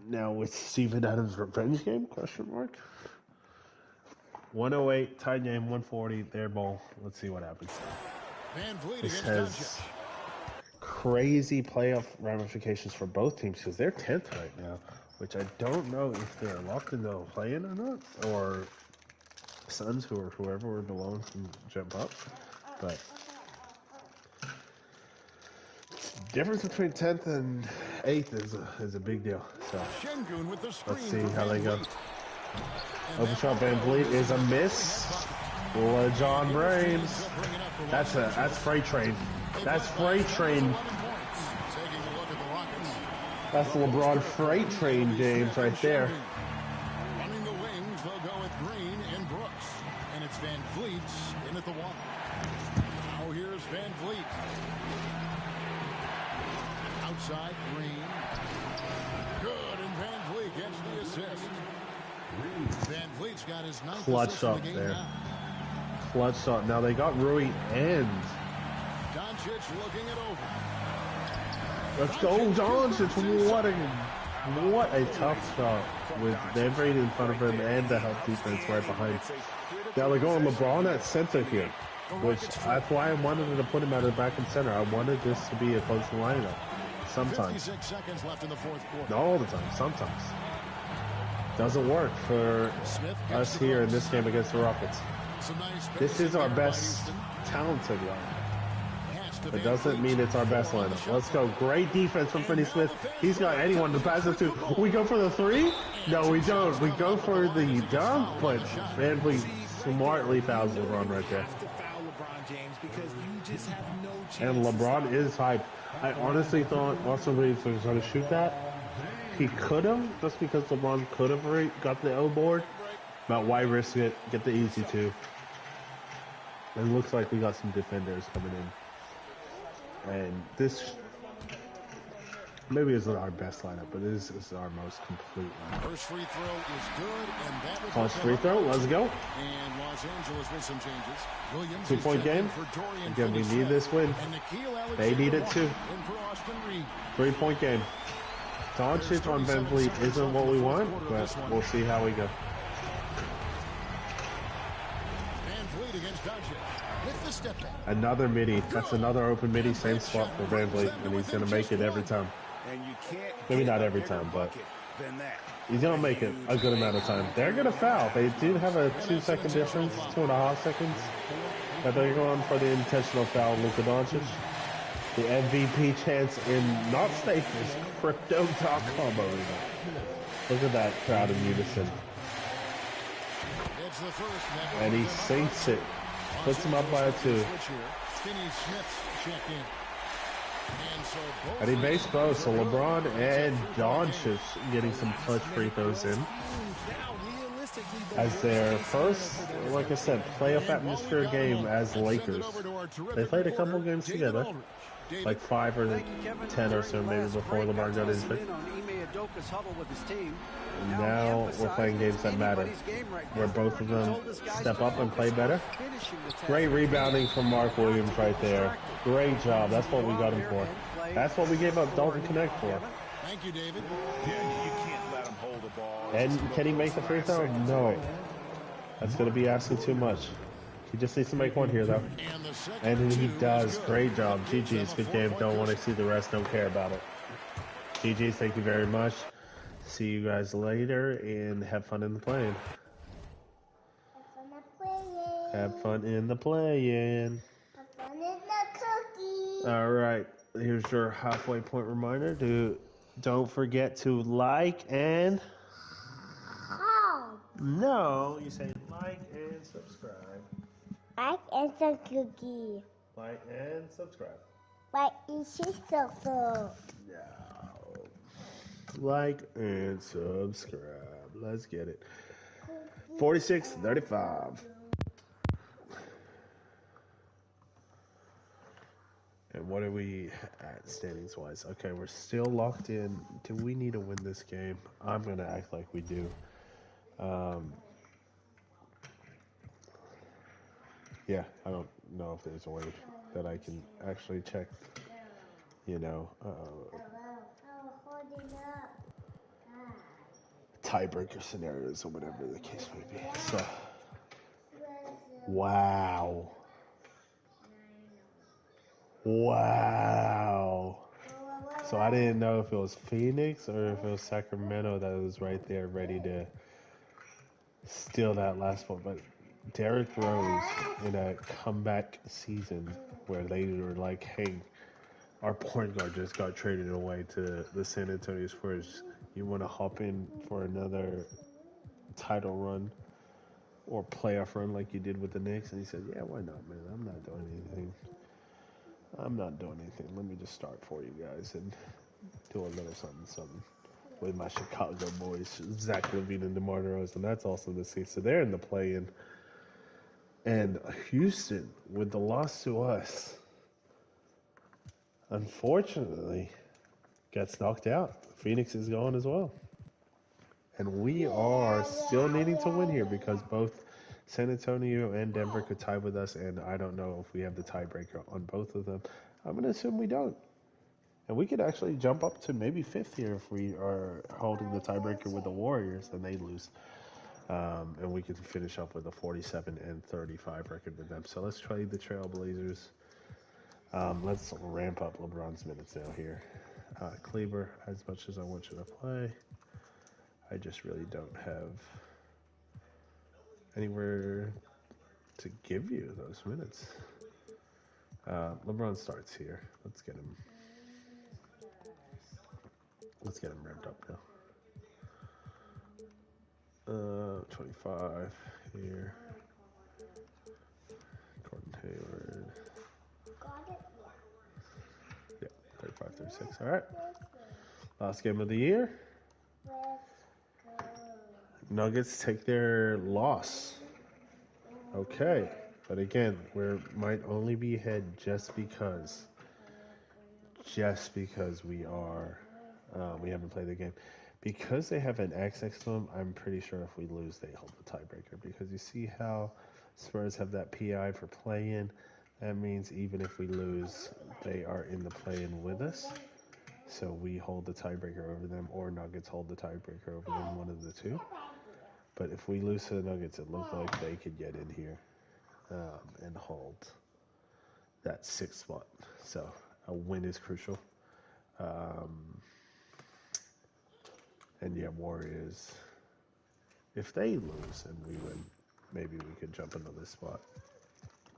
A: Now with Steven Adams' revenge game, question mark. 108, tied game, 140, their ball. Let's see what happens. This has crazy playoff ramifications for both teams because they're 10th right now, which I don't know if they're locked into a play-in or not, or Suns, whoever belongs, can jump up. But difference between 10th and 8th is a big deal. So let's see how they go. Open shot, Van Vliet is a miss. John Braves. That's freight train. That's freight train. That's the LeBron freight train, James, right there.
C: Running the wings, they'll go with Green and Brooks. And it's Van Vliet in at the one. Now here's Van Vliet. Outside, Green. Good, and Van Vliet gets the assist. Van Vliet's got his ninth
A: clutch
C: assist
A: shot
C: in the game
A: there.
C: now.
A: Clutch shot. Now they got Rui and
C: Doncic looking it over.
A: let's go, Doncic. What a tough shot with Van Vliet in front of him and the help defense right behind. Now they're going LeBron at center here, which that's why I wanted to put him at the back and center. I wanted this to be a close lineup. Sometimes.
C: 56 seconds left in the fourth quarter.
A: Not all the time. Sometimes. Doesn't work for us here in this game against the Rockets. This is our best talented lineup. It doesn't mean it's our best lineup. Let's go. Great defense from Finney Smith. He's got anyone to pass it to. We go for the three? No, we don't. We go for the dunk, but man, we smartly fouls LeBron right there. And LeBron is hyped. I honestly thought Austin Reeves was going to shoot that. He could have, just because LeBron could have got the L board. But why risk it? Get the easy two. It looks like we got some defenders coming in. And this maybe isn't our best lineup, but this is our most complete lineup.
C: First free throw is good, and that was
A: Plus free throw, let's go.
C: And Los Angeles with some changes. Williams
A: 2-point game. Again, we need this win. They need it too. 3-point game. Doncic on Van Vliet isn't what we want, but we'll see how we go.
C: Van Vliet against Doncic. With the step back.
A: Another midi. That's another open midi. Same spot for Van Vliet, and he's going to make it every time. Maybe not every time, but he's going to make it a good amount of time. They're going to foul. They did have a 2-second difference, 2.5 seconds. But they're going for the intentional foul, Luka Doncic. The MVP chance in not Staples, Crypto.com. Look at that crowd in unison. And he sinks it. Puts him up by a 2. And he makes both. So LeBron and Doncic getting some clutch free throws in. As their first, like I said, playoff atmosphere game as Lakers. They played a couple games together. Like 5 or 10 or so maybe before LeBron got injured. And now we're playing games that matter, where both of them step up and play better. Great rebounding from Mark Williams right there. Great job. That's what we got him for. That's what we gave up Dalton Connect for.
C: Thank you, David. You can't let him hold the ball.
A: And can he make the free throw? No. That's going to be asking too much. He just needs to make one here, though. And he does. Great job. GG's. Good game. Don't want to see the rest. Don't care about it. GG's. Thank you very much. See you guys later, and have fun in the playing. Have fun in the playing.
B: Have fun in the cookie.
A: All right. Here's your halfway point reminder. Don't forget to like and... No, you say like and subscribe.
B: Like and some cookie.
A: Like and subscribe.
B: Like and subscribe.
A: No. Like and subscribe. Let's get it. 46-35. And what are we at standings wise? Okay, we're still locked in. Do we need to win this game? I'm going to act like we do. Yeah, I don't know if there's a way that I can actually check, tiebreaker scenarios or whatever the case may be. So, wow. So I didn't know if it was Phoenix or if it was Sacramento that was right there ready to steal that last one. But Derrick Rose in a comeback season where they were like, hey, our point guard just got traded away to the San Antonio Spurs. You want to hop in for another title run or playoff run like you did with the Knicks? And he said, yeah, why not, man? I'm not doing anything. Let me just start for you guys and do a little something with my Chicago boys, Zach LaVine and DeMar DeRozan. That's awesome to see. So they're in the play-in. And Houston, with the loss to us, unfortunately, gets knocked out. Phoenix is gone as well. And we are still needing to win here because both San Antonio and Denver could tie with us, and I don't know if we have the tiebreaker on both of them. I'm going to assume we don't. And we could actually jump up to maybe fifth here if we are holding the tiebreaker with the Warriors, and they lose. And we can finish up with a 47 and 35 record with them. So let's trade the Trailblazers. Let's ramp up LeBron's minutes now here. Kleber, as much as I want you to play, I just really don't have anywhere to give you those minutes. LeBron starts here. Let's get him. Ramped up now. 25 here. Gordon Hayward. Yeah, 35, 36. All right. Last game of the year. Nuggets take their loss. Okay. But again, we might only be ahead just because we haven't played the game. Because they have an X next to them, I'm pretty sure if we lose, they hold the tiebreaker. Because you see how Spurs have that PI for play-in. That means even if we lose, they are in the play-in with us. So we hold the tiebreaker over them, or Nuggets hold the tiebreaker over them, one of the two. But if we lose to the Nuggets, it looks like they could get in here and hold that sixth spot. So a win is crucial. And yeah, Warriors, if they lose and we win, maybe we could jump another spot.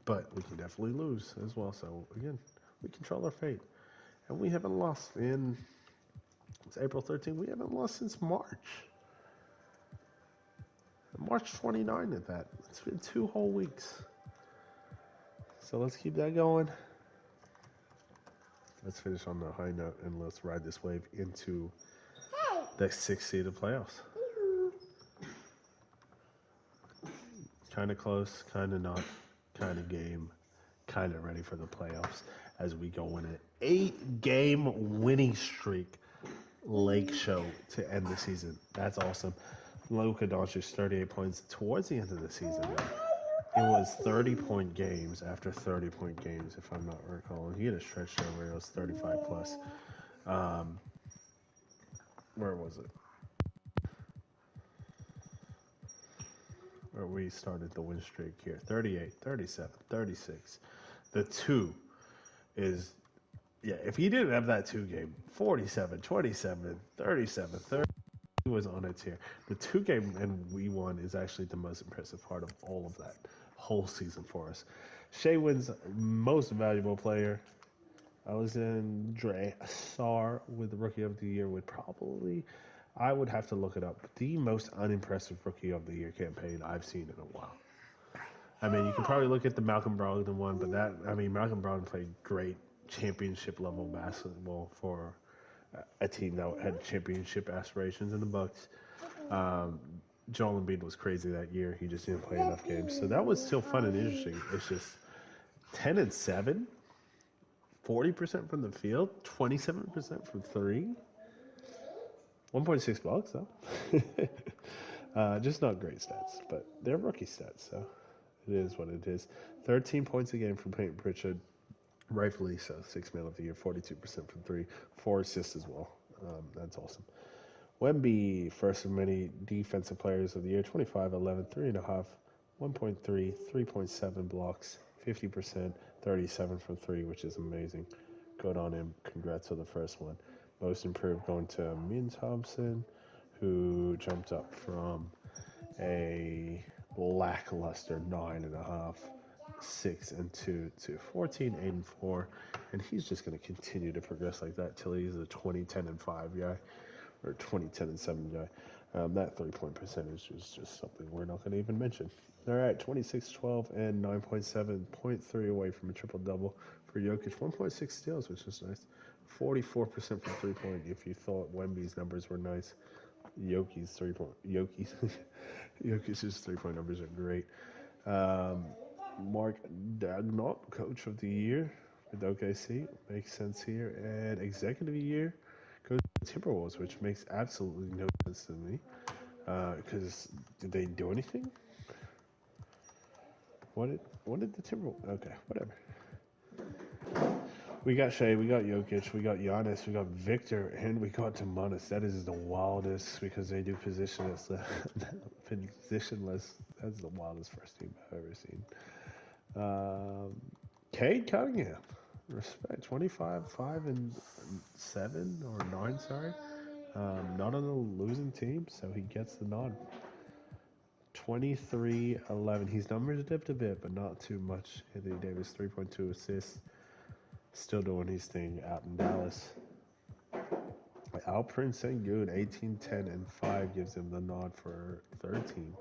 A: But we can definitely lose as well. So again, we control our fate. And we haven't lost it's April 13th. We haven't lost since March. March 29th at that. It's been 2 whole weeks. So let's keep that going. Let's finish on the high note and let's ride this wave into the 6th seed of playoffs. Kind of close, kind of not, kind of game, kind of ready for the playoffs as we go in an 8-game winning streak Lake Show to end the season. That's awesome. LUKA Doncic 38 points towards the end of the season. It was 30-point games after 30-point games, if I'm not recalling. He had a stretch there where it was 35 plus. Where was it? Where we started the win streak here. 38, 37, 36. The 2 is, yeah, if he didn't have that 2 game, 47, 27, 37, 30. He was on its here. The 2 game and we won is actually the most impressive part of all of that whole season for us. Shea wins most valuable player. Alexandre Sarr with the Rookie of the Year would probably, I would have to look it up, the most unimpressive Rookie of the Year campaign I've seen in a while. I mean, you can probably look at the Malcolm Brogdon one, but Malcolm Brogdon played great championship level basketball for a team that had championship aspirations in the Bucks. Joel Embiid was crazy that year. He just didn't play enough games. So that was still fun and interesting. It's just 10 and 7, 40% from the field, 27% from 3. 1.6 blocks, though. Just not great stats, but they're rookie stats, so it is what it is. 13 points a game from Peyton Pritchard, rightfully so. 6th man of the year, 42% from 3, 4 assists as well. That's awesome. Wemby, first of many defensive players of the year, 25, 11, 3.5, 1.3, 3.7 blocks, 50%, 37 from 3, which is amazing. Good on him. Congrats to the first one. Most improved going to Min Thompson, who jumped up from a lackluster 9.5, 6-2 to 14, 8-4, and he's just going to continue to progress like that till he's a 20, 10-5 guy or 20, 10-7 guy. That 3-point percentage is just something we're not going to even mention. All right, 26, 12, and 9.7, 0.3 away from a triple double for Jokic. 1.6 steals, which is nice. 44% from 3-point. If you thought Wemby's numbers were nice, Jokic's 3-point numbers are great. Mark Dagnall, Coach of the Year with OKC, makes sense here. And Executive of the Year goes to Timberwolves, which makes absolutely no sense to me. Because did they do anything? What did the Timberwolves? Okay, whatever. We got Shea, we got Jokic, we got Giannis, we got Victor, and we got Demonis. That is the wildest because they do positionless. Positionless. That's the wildest first team I've ever seen. Cade Cunningham, respect. 25, 5-7 or 9. Sorry, not on a losing team, so he gets the nod. 23-11. His numbers dipped a bit, but not too much. Anthony Davis, 3.2 assists. Still doing his thing out in Dallas. Alperen Sengun, 18, 10, and 5 gives him the nod for third team.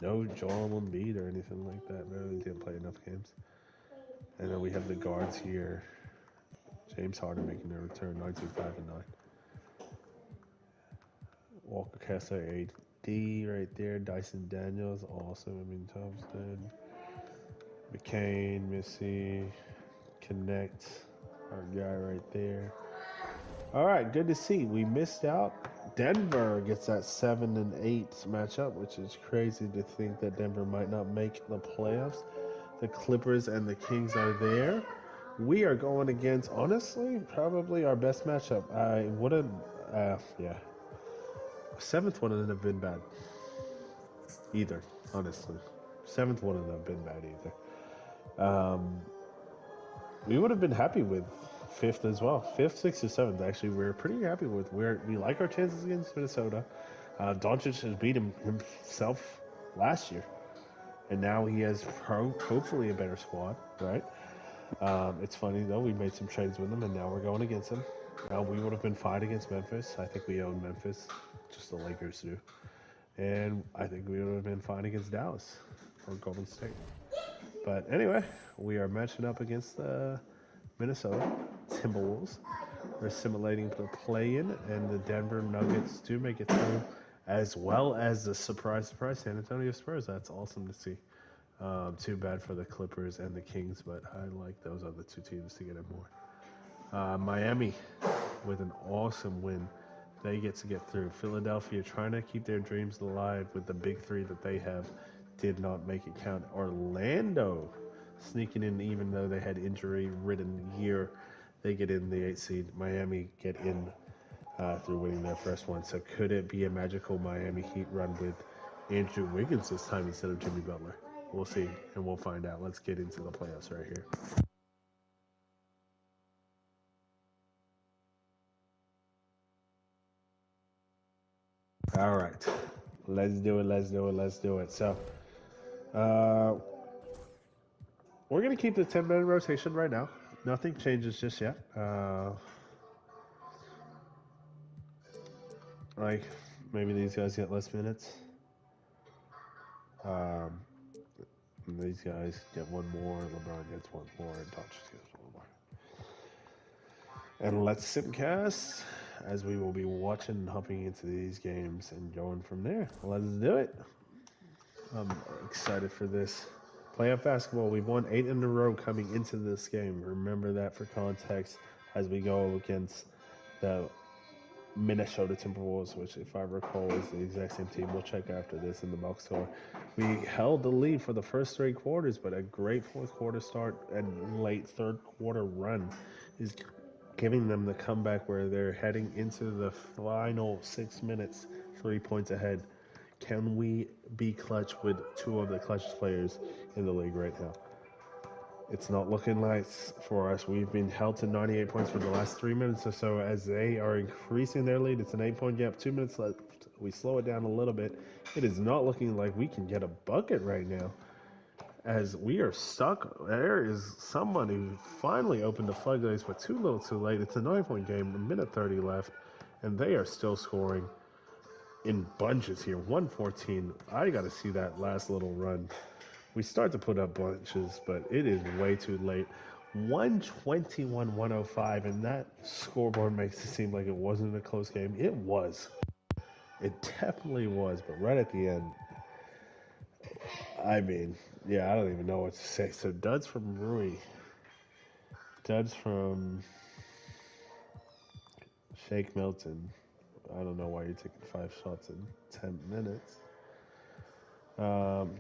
A: No Joel Embiid or anything like that. Really didn't play enough games. And then we have the guards here. James Harden making a return, 19, 5, and 9. Walker Kessler, 8D right there. Dyson Daniels, awesome. Thompson. McCain, Missy. Connect, our guy right there. All right, good to see. We missed out. Denver gets that 7-8 matchup, which is crazy to think that Denver might not make the playoffs. The Clippers and the Kings are there. We are going against, honestly, probably our best matchup. I wouldn't, yeah. Seventh wouldn't have been bad either, honestly. Seventh wouldn't have been bad either. We would have been happy with fifth as well. Fifth, sixth, or seventh, actually, we're pretty happy with. We like our chances against Minnesota. Doncic has beat himself last year, and now he has hopefully a better squad, right? It's funny, though. We made some trades with him, and now we're going against him. We would have been fine against Memphis. I think we own Memphis, just the Lakers do. And I think we would have been fine against Dallas or Golden State. But anyway, we are matching up against the Minnesota Timberwolves. We're simulating the play-in, and the Denver Nuggets do make it through, as well as the surprise San Antonio Spurs. That's awesome to see. Too bad for the Clippers and the Kings, but I like those other two teams to get in more. Miami with an awesome win. They get to get through. Philadelphia trying to keep their dreams alive with the big three that they have. Did not make it count. Orlando sneaking in even though they had injury-ridden year. They get in the 8th seed. Miami get in through winning their first one. So could it be a magical Miami Heat run with Andrew Wiggins this time instead of Jimmy Butler? We'll see, and we'll find out. Let's get into the playoffs right here. All right. Let's do it. So, we're going to keep the 10-man rotation right now. Nothing changes just yet. Like, maybe these guys get less minutes. These guys get one more. LeBron gets one more. And Doncic gets one more. And let's simcast as we will be watching and hopping into these games and going from there. Let's do it. I'm excited for this. Playoff basketball, we've won 8 in a row coming into this game. Remember that for context as we go against the Minnesota Timberwolves, which, if I recall, is the exact same team. We'll check after this in the box score. We held the lead for the first 3 quarters, but a great fourth quarter start and late third quarter run is giving them the comeback where they're heading into the final 6 minutes, 3 points ahead. Can we be clutch with 2 of the clutchest players in the league right now? It's not looking nice for us. We've been held to 98 points for the last 3 minutes or so as they are increasing their lead. It's an 8-point gap, 2 minutes left. We slow it down a little bit. It is not looking like we can get a bucket right now as we are stuck. There is someone who finally opened the floodgates, but too little too late. It's a 9-point game, a minute 30 left, and they are still scoring in bunches here. 114. I got to see that last little run. We start to put up bunches, but it is way too late. 121-105, and that scoreboard makes it seem like it wasn't a close game. It was. It definitely was, but right at the end, I mean, yeah, I don't even know what to say. So duds from Rui. Duds from Shake Milton. I don't know why you're taking 5 shots in 10 minutes.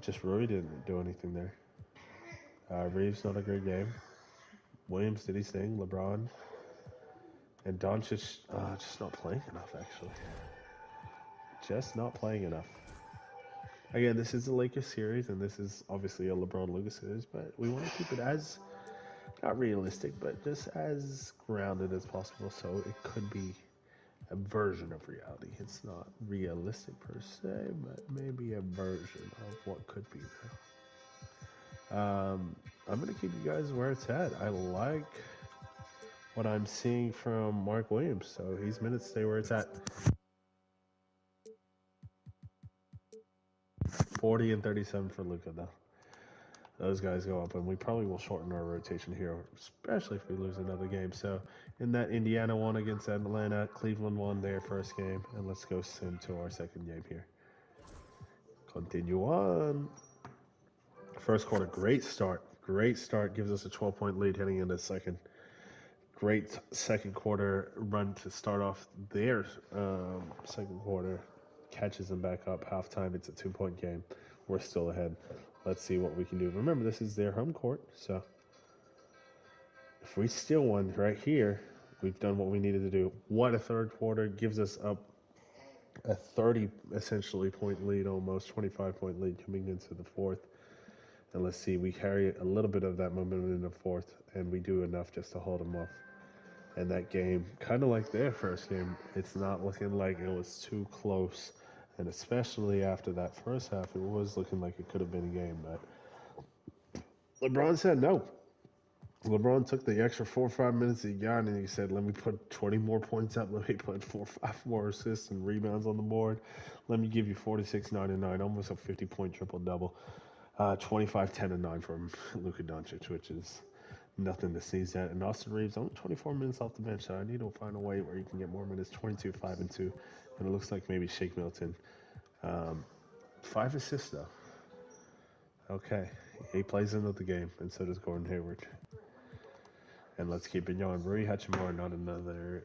A: Just Rui didn't do anything there. Reeves, not a great game. Williams, did he sing? LeBron. And Doncic, just not playing enough, actually. Just not playing enough. Again, this is a Lakers series, and this is obviously a LeBron-LUKA series, but we want to keep it as, not realistic, but just as grounded as possible, so it could be a version of reality. It's not realistic per se, but maybe a version of what could be there. I'm going to keep you guys where it's at. I like what I'm seeing from Mark Williams, so his minutes stay where it's at. 40 and 37 for LUKA, though. Those guys go up, and we probably will shorten our rotation here, especially if we lose another game. So, in that, Indiana won against Atlanta, Cleveland won their first game, and let's go sim to our second game here. Continue on. First quarter, great start. Great start, gives us a 12-point lead heading into the second. Great second quarter run to start off their second quarter. Catches them back up. Halftime, it's a 2-point game. We're still ahead. Let's see what we can do. Remember, this is their home court, so if we steal one right here, we've done what we needed to do. What a third quarter. Gives us up a 30, essentially, point lead, almost 25-point lead coming into the fourth. And let's see, we carry a little bit of that momentum in the fourth, and we do enough just to hold them off. And that game, kind of like their first game, it's not looking like it was too close. And especially after that first half, it was looking like it could have been a game. But LeBron said no. LeBron took the extra 4 or 5 minutes he got, and he said, let me put 20 more points up. Let me put 4 or 5 more assists and rebounds on the board. Let me give you 46, 9, and 9, almost a 50-point triple-double. 25, 10, and 9 from Luka Doncic, which is nothing to sneeze at. And Austin Reeves, only 24 minutes off the bench, so I need to find a way where you can get more minutes. 22, 5, and 2. And it looks like maybe Shake Milton. 5 assists, though. Okay. He plays into the game, and so does Gordon Hayward. And let's keep it going. Rui Hachimura, not another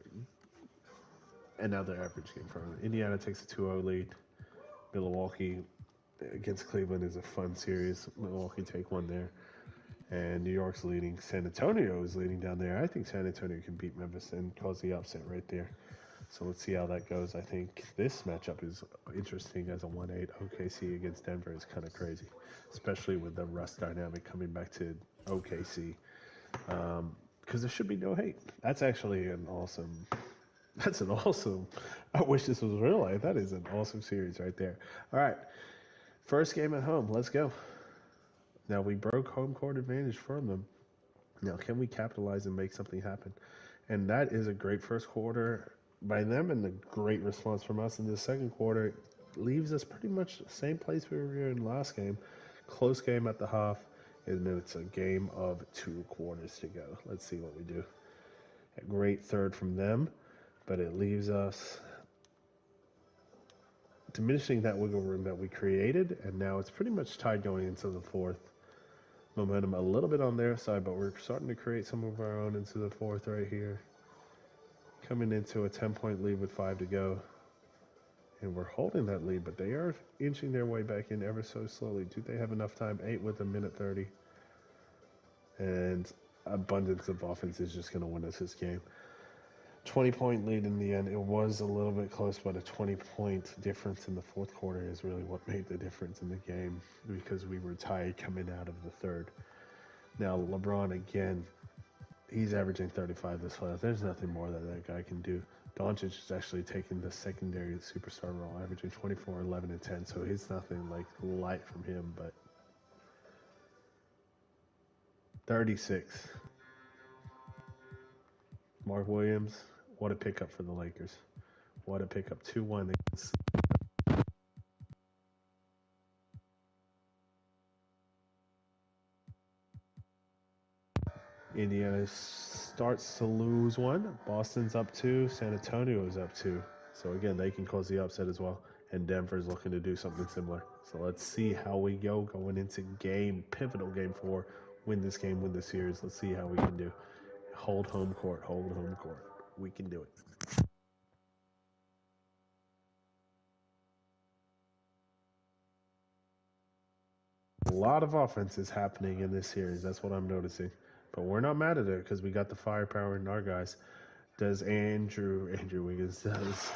A: average game for him. Indiana takes a 2-0 lead. Milwaukee against Cleveland is a fun series. Milwaukee take one there. And New York's leading. San Antonio is leading down there. I think San Antonio can beat Memphis and cause the upset right there. So let's see how that goes. I think this matchup is interesting as a 1-8. OKC against Denver is kind of crazy, especially with the Russ dynamic coming back to OKC. Because there should be no hate. That's actually an awesome. I wish this was real life. That is an awesome series right there. All right. First game at home. Let's go. Now, we broke home court advantage from them. Now, can we capitalize and make something happen? And that is a great first quarter by them and a great response from us in the second quarter. Leaves us pretty much the same place we were in last game. Close game at the half, and it's a game of 2 quarters to go. Let's see what we do. A great third from them, but it leaves us diminishing that wiggle room that we created, and now it's pretty much tied going into the fourth. Momentum a little bit on their side, but we're starting to create some of our own into the fourth right here. Coming into a 10-point lead with 5 to go. And we're holding that lead, but they are inching their way back in ever so slowly. Do they have enough time? 8 with a minute 30. And abundance of offense is just going to win us this game. 20-point lead in the end. It was a little bit close, but a 20-point difference in the fourth quarter is really what made the difference in the game because we were tied coming out of the third. Now, LeBron, again, he's averaging 35 this playoff. There's nothing more that guy can do. Doncic is actually taking the secondary superstar role, averaging 24, 11, and 10. So he's nothing like light from him, but 36. Mark Williams, what a pickup for the Lakers. What a pickup. 2-1 against Indiana starts to lose one. Boston's up 2. San Antonio is up 2. So again, they can cause the upset as well. And Denver's looking to do something similar. So let's see how we go going into pivotal game 4. Win this game, win this series. Let's see how we can do. Hold home court, hold home court. We can do it. A lot of offense is happening in this series. That's what I'm noticing. But we're not mad at it because we got the firepower in our guys. Does Andrew Wiggins, does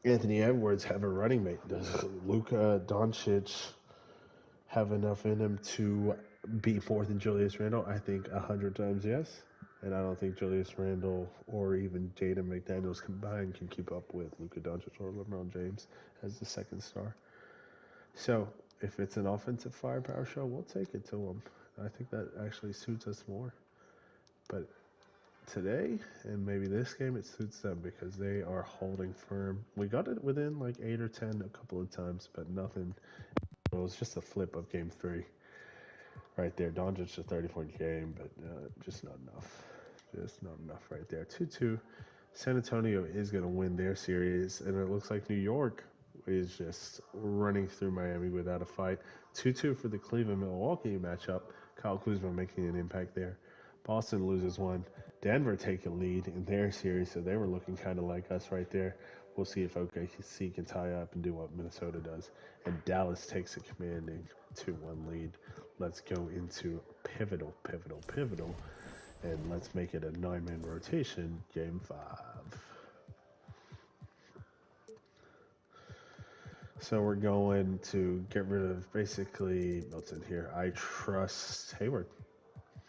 A: Anthony Edwards have a running mate? Does Luka Doncic have enough in him to be more than Julius Randle? I think 100 times yes. And I don't think Julius Randle or even Jaden McDaniels combined can keep up with Luka Doncic or LeBron James as the second star. So if it's an offensive firepower show, we'll take it to them. I think that actually suits us more. But today and maybe this game, it suits them because they are holding firm. We got it within like 8 or 10 a couple of times, but nothing. It was just a flip of game 3 right there. Doncic a 30-point game, but just not enough. Just not enough right there. 2-2. San Antonio is going to win their series, and it looks like New York is just running through Miami without a fight. 2-2 for the Cleveland-Milwaukee matchup. Kyle Kuzma making an impact there. Boston loses one. Denver take a lead in their series, so they were looking kind of like us right there. We'll see if OKC can tie up and do what Minnesota does. And Dallas takes a commanding 2-1 lead. Let's go into pivotal. And let's make it a 9-man rotation, game 5. So we're going to get rid of basically Milton here. I trust Hayward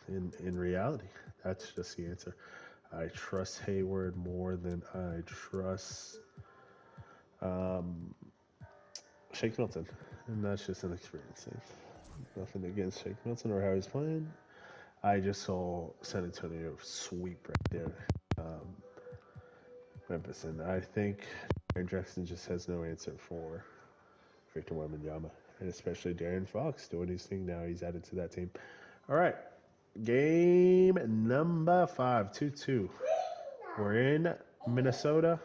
A: in reality. That's just the answer. I trust Hayward more than I trust Shake Milton. And that's just an experience thing. Nothing against Shake Milton or how he's playing. I just saw San Antonio sweep right there. Memphis, and I think Aaron Jackson just has no answer for Victor Wembanyama, and especially Darren Fox doing his thing now. He's added to that team. All right, game number 5, 2-2. We're in Minnesota.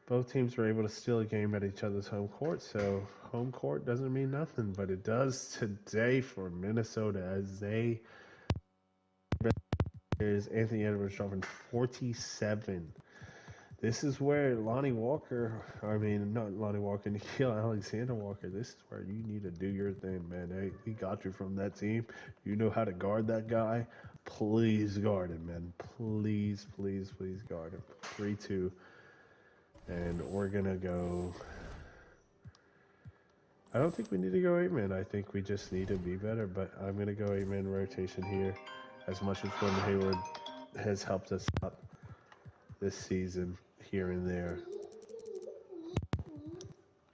A: Both teams were able to steal a game at each other's home court, so home court doesn't mean nothing, but it does today for Minnesota as they. There's Anthony Edwards dropping 47. This is where not Lonnie Walker, Nikhil Alexander Walker, this is where you need to do your thing, man. Hey, we got you from that team. You know how to guard that guy. Please guard him, man. Please guard him. 3-2. And we're going to go. I don't think we need to go 8-man. I think we just need to be better, but I'm going to go 8-man rotation here. As much as Gordon Hayward has helped us out this season here and there.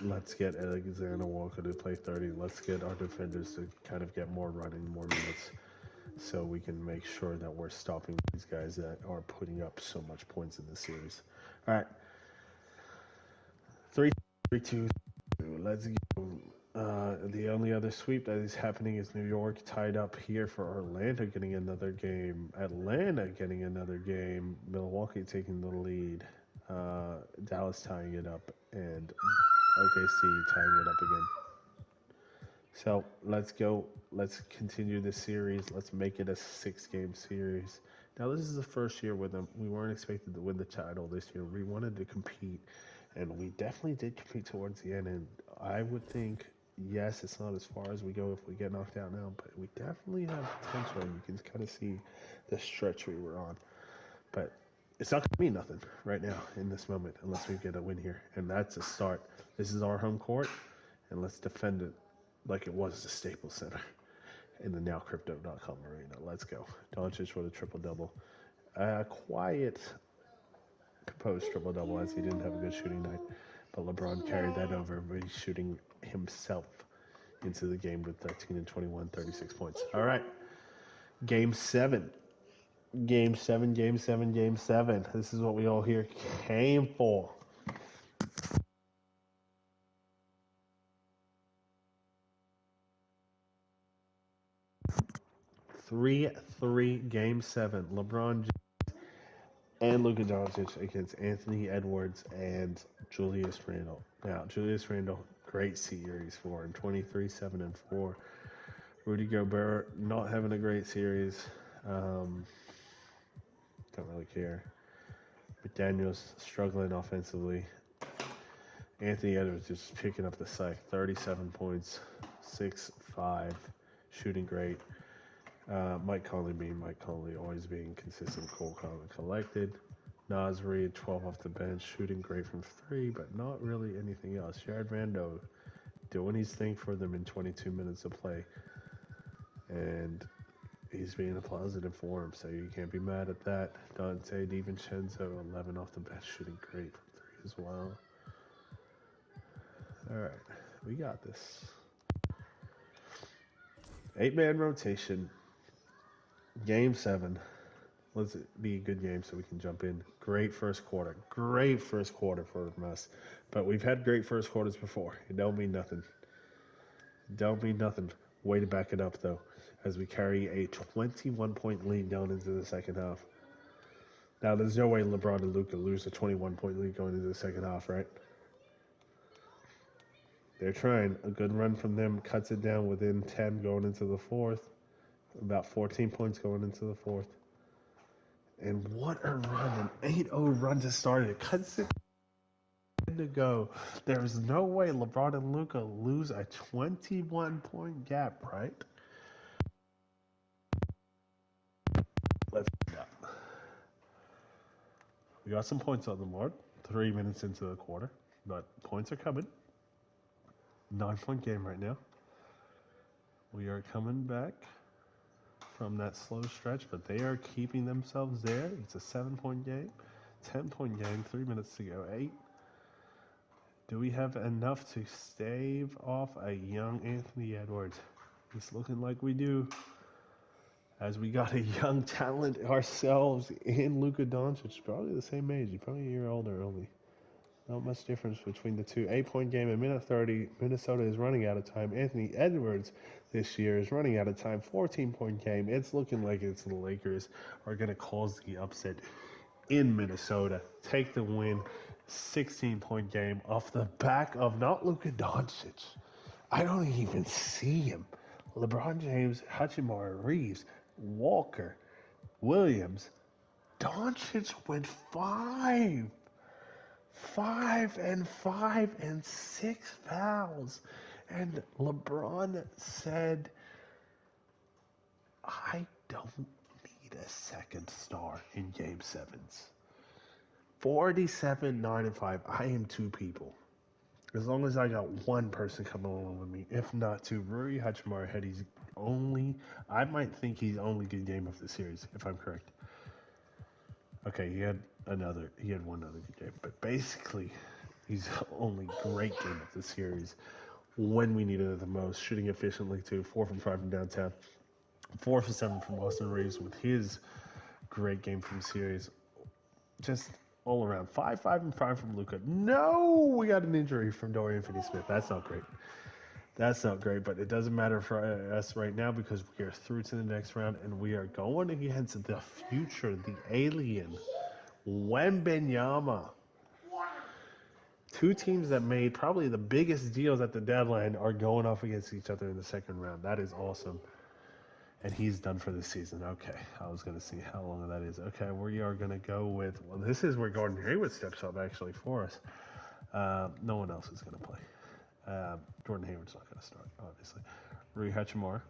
A: Let's get Alexander Walker to play 30. Let's get our defenders to kind of get more running, more minutes, so we can make sure that we're stopping these guys that are putting up so much points in this series. All right. 3-2. Let's go. The only other sweep that is happening is New York tied up here for Orlando getting another game. Atlanta getting another game. Milwaukee taking the lead. Dallas tying it up. And OKC tying it up again. So let's go. Let's continue this series. Let's make it a 6-game series. Now, this is the first year with them. We weren't expected to win the title this year. We wanted to compete, and we definitely did compete towards the end. And I would think, yes, it's not as far as we go if we get knocked out now, but we definitely have potential. And you can kind of see the stretch we were on. But it's not going to mean nothing right now in this moment unless we get a win here. And that's a start. This is our home court, and let's defend it. like it was the Staples Center in the now Crypto.com arena. Let's go. Doncic with a triple-double. Quiet, composed triple-double as he didn't have a good shooting night. But LeBron carried that over, but he's shooting himself into the game with 13 and 21, 36 points. All right. Game 7. Game 7, Game 7, Game 7. This is what we all here came for. 3-3 Game 7. LeBron James and Luka Doncic against Anthony Edwards and Julius Randle. Now, Julius Randle, great series for him. 23, 7, and 4. Rudy Gobert not having a great series. Don't really care. But Daniels struggling offensively. Anthony Edwards just picking up the slack. 37 points, 6-5, shooting great. Mike Conley being Mike Conley, always being consistent, cool, calm, and collected. Naz Reid, 12 off the bench, shooting great from 3, but not really anything else. Jared Vando doing his thing for them in 22 minutes of play. And he's being a positive for him, so you can't be mad at that. Dante DiVincenzo, 11 off the bench, shooting great from 3 as well. All right, we got this. 8-man rotation. Game 7. Let's be a good game so we can jump in. Great first quarter. Great first quarter for us. But we've had great first quarters before. It don't mean nothing. Don't mean nothing. Way to back it up, though, as we carry a 21-point lead going into the second half. Now, there's no way LeBron and Luka lose a 21-point lead going into the second half, right? They're trying. A good run from them cuts it down within 10 going into the fourth. About 14 points going into the fourth. And what a run. An 8-0 run to start it. Cuts it to go. There's no way LeBron and Luka lose a 21-point gap, right? Let's find out. We got some points on the board. 3 minutes into the quarter. But points are coming. 9-point game right now. We are coming back from that slow stretch, but they are keeping themselves there. It's a 7-point game, 10-point game, 3 minutes to go, 8. Do we have enough to stave off a young Anthony Edwards? It's looking like we do, as we got a young talent ourselves in Luka Doncic, probably the same age, probably a year older only. Not much difference between the two. 8-point game in minute 30. Minnesota is running out of time. Anthony Edwards this year is running out of time. 14-point game. It's looking like the Lakers are going to cause the upset in Minnesota. Take the win. 16-point game off the back of not Luka Doncic. I don't even see him. LeBron James, Hachimura, Reeves, Walker, Williams. Doncic went 5 and 5 and 6 fouls. And LeBron said, I don't need a second star in game 7s. 47, 9, and 5. I am 2 people. As long as I got one person coming along with me, if not 2. Rui Hachimura had I might think he's only good game of the series, if I'm correct. Okay, he had one other good game, but basically, he's only great game of the series when we needed it the most. Shooting efficiently too, 4 from 5 from downtown, 4 for 7 from Austin Reeves with his great game from series. Just all around, 5, 5, and 5 from Luka. No, we got an injury from Dorian Finney-Smith. That's not great. That's not great, but it doesn't matter for us right now because we are through to the next round and we are going against the future, the alien, Wembanyama. 2 teams that made probably the biggest deals at the deadline are going off against each other in the second round. That is awesome. And he's done for the season. Okay, I was going to see how long that is. Okay, we are going to go with, this is where Gordon Hayward steps up actually for us. No one else is going to play. Gordon Hayward's not going to start, obviously. Rui Hachimura.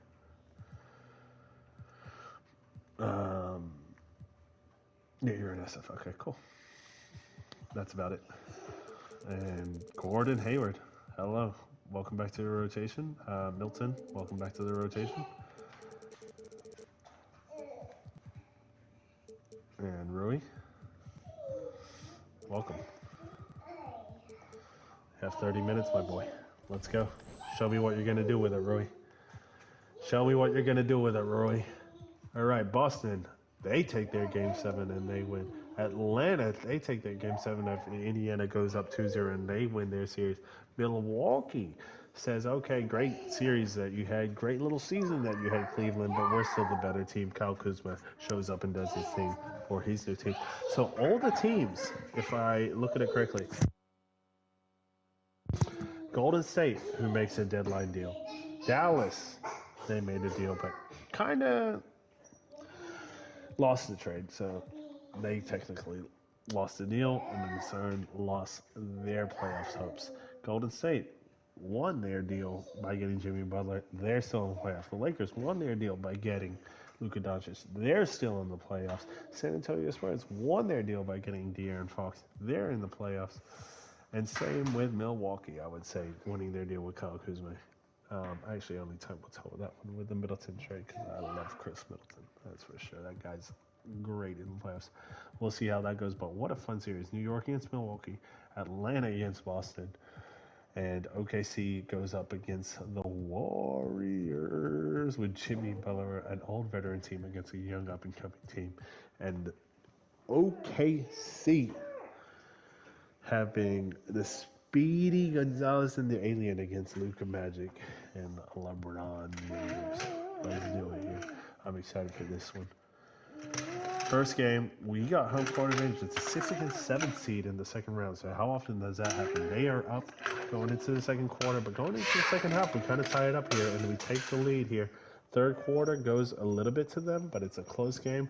A: Yeah, you're an SF. Okay, cool. That's about it. And Gordon Hayward. Hello. welcome back to the rotation. Milton, welcome back to the rotation. And Rui, welcome. You have 30 minutes, my boy. Let's go. Show me what you're going to do with it, Rui. Show me what you're going to do with it, Rui. All right, Boston, they take their game 7 and they win. Atlanta, they take their game 7 after Indiana goes up 2-0 and they win their series. Milwaukee says, okay, great series that you had, great little season that you had, Cleveland, but we're still the better team. Kyle Kuzma shows up and does his thing for his new team. So all the teams, if I look at it correctly, Golden State, who makes a deadline deal. Dallas, they made a deal, but kind of lost the trade, so they technically lost the deal, and in turn lost their playoffs hopes. Golden State won their deal by getting Jimmy Butler. They're still in the playoffs. The Lakers won their deal by getting LUKA Doncic. They're still in the playoffs. San Antonio Spurs won their deal by getting De'Aaron Fox. They're in the playoffs. And same with Milwaukee, I would say, winning their deal with Kyle Kuzma. Actually, only time will tell with that one with the Middleton trade because I love Chris Middleton. That's for sure. That guy's great in the playoffs. We'll see how that goes. But what a fun series. New York against Milwaukee, Atlanta against Boston, and OKC goes up against the Warriors with Jimmy Butler, an old veteran team against a young up-and-coming team. And OKC having the Speedy Gonzalez and the Alien against Luka Magic and LeBron James. Let's do it here. I'm excited for this one. First game, we got home court advantage. It's a 6 against 7 seed in the second round. So how often does that happen? They are up going into the second quarter, but going into the second half, we kind of tie it up here, and we take the lead here. Third quarter goes a little bit to them, but it's a close game.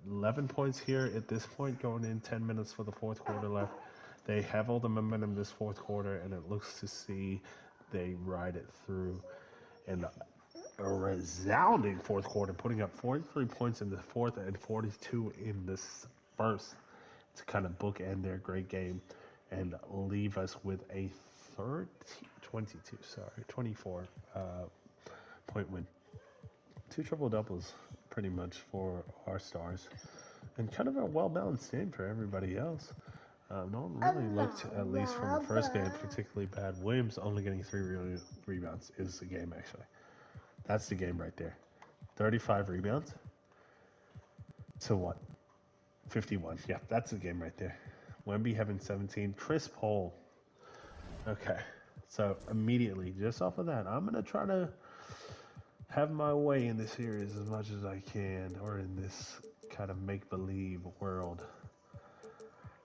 A: 11 points here at this point, going in 10 minutes for the fourth quarter left. They have all the momentum this fourth quarter, and it looks to see they ride it through. And a resounding fourth quarter, putting up 43 points in the fourth and 42 in this first to kind of bookend their great game and leave us with a 24 point win. 2 triple doubles pretty much for our stars, and kind of a well-balanced game for everybody else. No one really looked, at least from the first game, particularly bad. Williams only getting 3 rebounds is the game, actually. That's the game right there. 35 rebounds to what? 51. Yeah, that's the game right there. Wemby having 17. Chris Paul. Okay, so immediately, just off of that, I'm going to try to have my way in this series as much as I can, or in this kind of make-believe world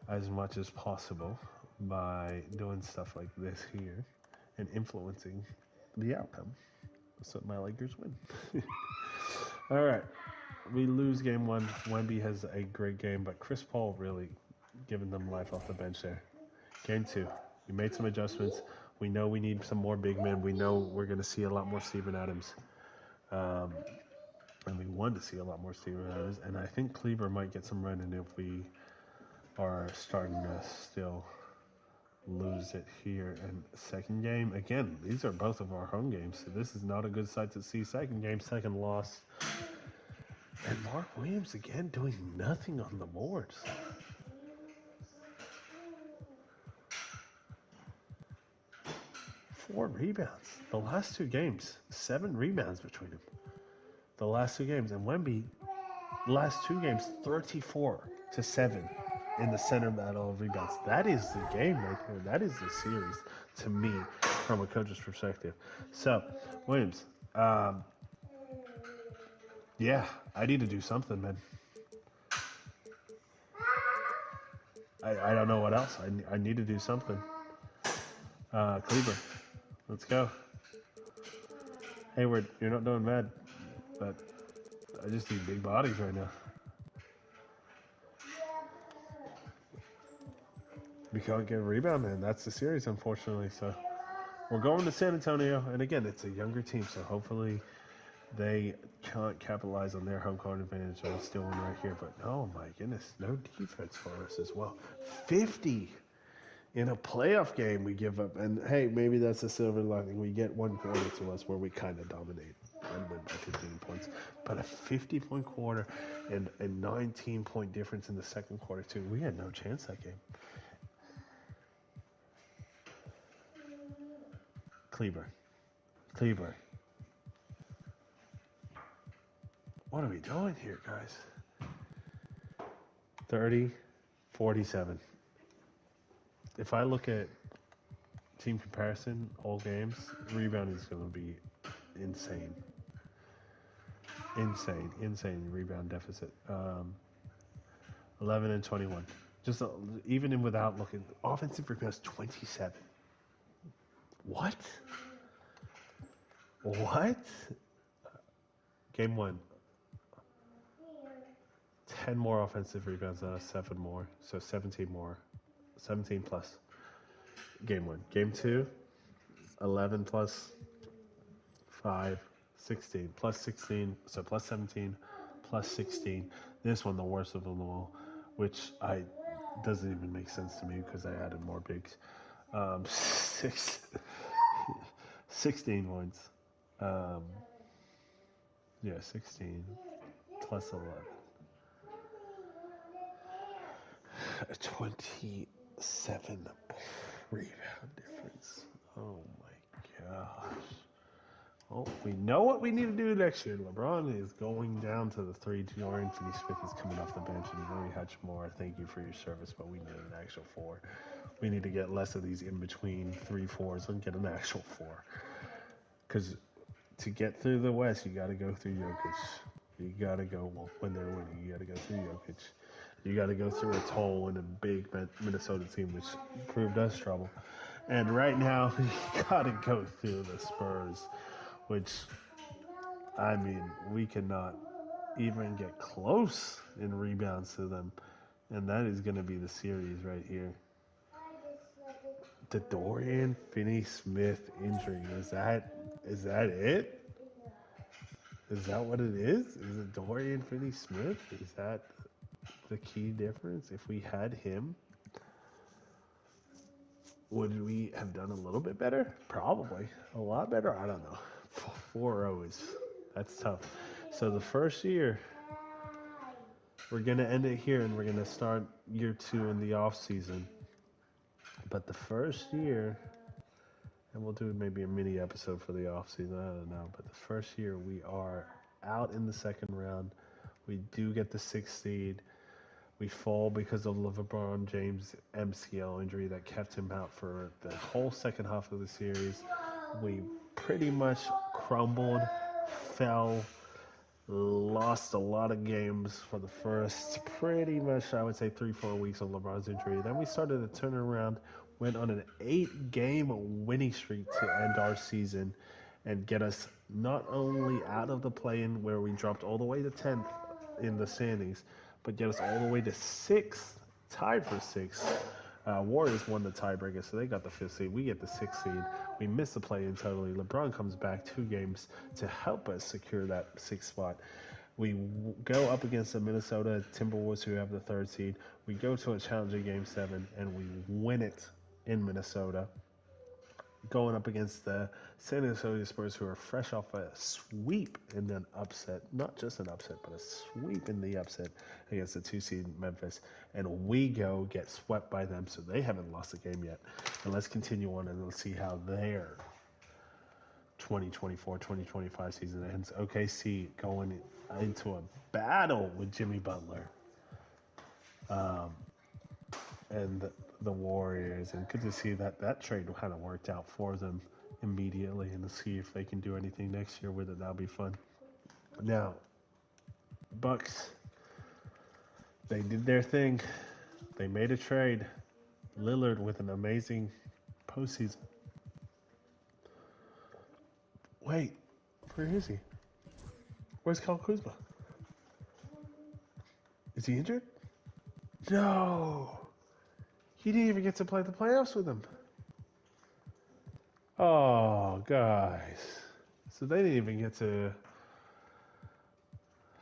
A: as much as possible by doing stuff like this here and influencing the outcome so my Lakers win. All right, we lose game 1. Wemby has a great game, but Chris Paul really giving them life off the bench there. Game 2, we made some adjustments. We know we need some more big men. We know we're going to see a lot more Steven Adams. And we want to see a lot more Steven Adams. And I think Kleber might get some run in if we are starting to still lose it here. And second game, again, these are both of our home games, so this is not a good sight to see. Second game, second loss. And Mark Williams again doing nothing on the boards. Four rebounds. The last 2 games, 7 rebounds between them. The last 2 games. And Wemby, last 2 games, 34-7 in the center battle of rebounds. That is the game right there. That is the series to me from a coach's perspective. So, Williams, yeah, I need to do something, man. I don't know what else. I need to do something. Kleber, let's go. Hayward, you're not doing bad, but I just need big bodies right now. We can't get a rebound, man. That's the series, unfortunately. So we're going to San Antonio, and again, it's a younger team, so hopefully they can't capitalize on their home court advantage and still win right here. But oh my goodness, no defense for us as well. 50 In a playoff game, we give up. And, hey, maybe that's a silver lining. We get one quarter to us where we kind of dominate and win by 15 points. But a 50-point quarter and a 19-point difference in the second quarter, too. We had no chance that game. Kleber. What are we doing here, guys? 30-47. If I look at team comparison, all games, rebounding is going to be insane. Insane rebound deficit. 11 and 21. Just even in without looking, offensive rebounds 27. What? Game 1. 10 more offensive rebounds, 7 more. So 17 more. 17 plus. Game 1. Game 2, 11 plus 5, 16. Plus 16, so plus 17, plus 16. This one, the worst of them all, which doesn't even make sense to me because I added more bigs. 16 points. 16 plus 11. A 27 rebound difference. Oh my gosh. Well, we know what we need to do next year. LeBron is going down to the 3. Dorian Finney-Smith is coming off the bench. And Murray Hutchmore, thank you for your service, but we need an actual 4. We need to get less of these in-between 3-4s and get an actual 4. Because to get through the West, you got to go through Jokic. You got to go when they're winning. You got to go through Jokic. You got to go through a toll in a big Minnesota team, which proved us trouble. And right now, you got to go through the Spurs, which, I mean, we cannot even get close in rebounds to them. And that is going to be the series right here. The Dorian Finney-Smith injury, is that it? Is that what it is? Is it Dorian Finney-Smith? Is that the key difference? If we had him, would we have done a little bit better? Probably. A lot better? I don't know. 4-0 that's tough. So the first year, we're going to end it here and we're going to start year 2 in the off season. But the first year, and we'll do maybe a mini episode for the off season, I don't know. But the first year, we are out in the second round. We do get the 6th seed. We fall because of LeBron James' MCL injury that kept him out for the whole second half of the series. We pretty much crumbled, fell, lost a lot of games for the first pretty much, I would say, 3-4 weeks of LeBron's injury. Then we started to turn around, went on an 8-game winning streak to end our season and get us not only out of the play-in where we dropped all the way to 10th in the standings, but get us all the way to 6th, tied for 6th. Warriors won the tiebreaker, so they got the 5th seed. We get the 6th seed. We miss the play-in totally. LeBron comes back 2 games to help us secure that 6th spot. We go up against the Minnesota Timberwolves, who have the 3rd seed. We go to a challenging Game 7, and we win it in Minnesota. Going up against the San Antonio Spurs, who are fresh off a sweep in an upset. Not just an upset, but a sweep in the upset against the 2 seed Memphis. And we get swept by them, so they haven't lost a game yet. And let's continue on and let's see how their 2024-2025 season ends. OKC going into a battle with Jimmy Butler. And the Warriors, and good to see that trade kind of worked out for them immediately, and to see if they can do anything next year with it. That'll be fun. Now, Bucks, they did their thing. They made a trade. Lillard with an amazing postseason. Wait, where is he? Where's Kyle Kuzma? Is he injured? No. He didn't even get to play the playoffs with him. Oh, guys. So they didn't even get to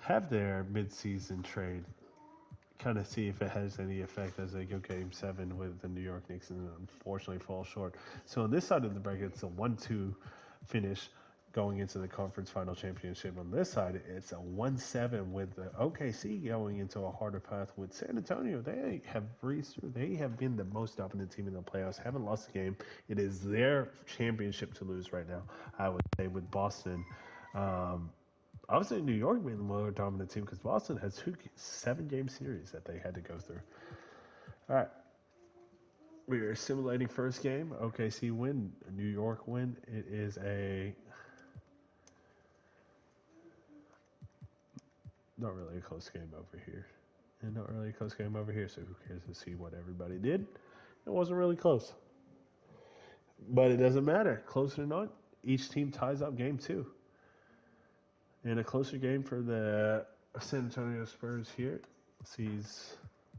A: have their mid-season trade. kind of see if it has any effect as they go Game 7 with the New York Knicks and unfortunately fall short. So on this side of the bracket, it's a 1-2 finish going into the conference final championship. On this side, it's a 1-7 with the OKC going into a harder path with San Antonio. They have breezed through. They have been the most dominant team in the playoffs, haven't lost a game. It is their championship to lose right now, I would say, with Boston. Obviously, New York being the more dominant team because Boston has 7-game series that they had to go through. All right. We are simulating first game. OKC win. New York win. It is not really a close game over here. And not really a close game over here, so who cares to see what everybody did? It wasn't really close. But it doesn't matter. Close or not, each team ties up game 2. And a closer game for the San Antonio Spurs here sees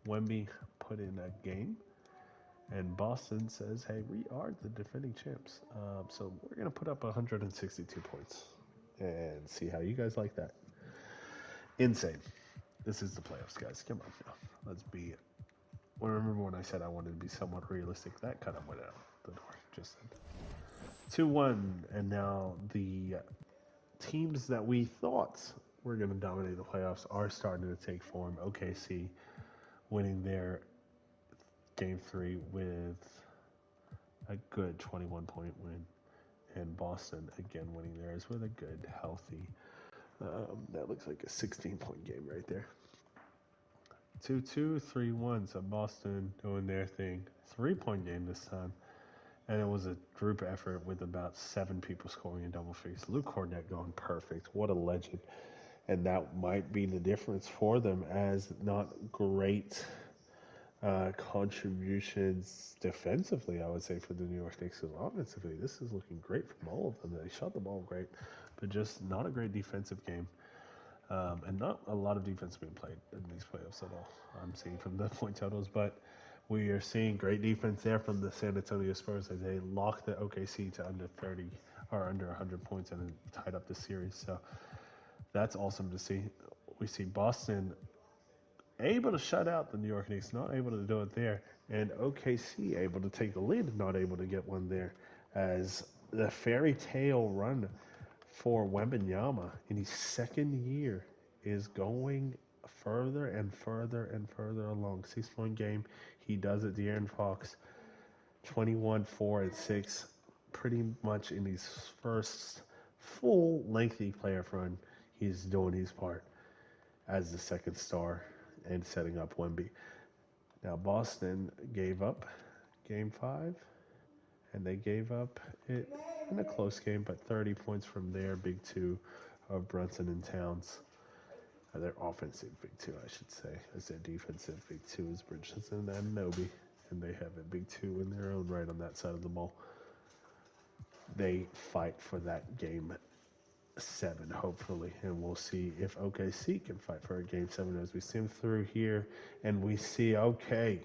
A: Wemby put in a game. And Boston says, hey, we are the defending champs. So we're going to put up 162 points and see how you guys like that. Insane. This is the playoffs, guys. Come on now. Let's be. Well, remember when I said I wanted to be somewhat realistic? That kind of went out the door just then. 2-1. And now the teams that we thought were going to dominate the playoffs are starting to take form. OKC winning their Game 3 with a good 21-point win. And Boston, again, winning theirs with a good, healthy, that looks like a 16-point game right there. 2-2, 3-1. So Boston doing their thing. 3-point game this time. And it was a group effort with about 7 people scoring in double figures. Luke Cornett going perfect. What a legend. And that might be the difference for them as not great contributions defensively, I would say, for the New York Knicks. Offensively, this is looking great from all of them. They shot the ball great, but just not a great defensive game. And not a lot of defense being played in these playoffs at all, I'm seeing from the point totals. But we are seeing great defense there from the San Antonio Spurs as they locked the OKC to under 30 or under 100 points and tied up the series. So that's awesome to see. We see Boston able to shut out the New York Knicks, not able to do it there, and OKC able to take the lead, not able to get one there, as the fairy tale run for Wembanyama in his second year is going further and further and further along. 6-point game, he does it. De'Aaron Fox, 21, 4, and 6, pretty much in his first full lengthy playoff run. He's doing his part as the second star and setting up Wemby. Now Boston gave up Game 5, and they gave up it in a close game, but 30 points from their big 2 of Brunson and Towns. Their offensive big 2, I should say, as their defensive big 2 is Bridges and Anunoby, and they have a big 2 in their own right on that side of the ball. They fight for that Game 7, hopefully, and we'll see if OKC can fight for a Game 7 as we sim through here, and we see OKC.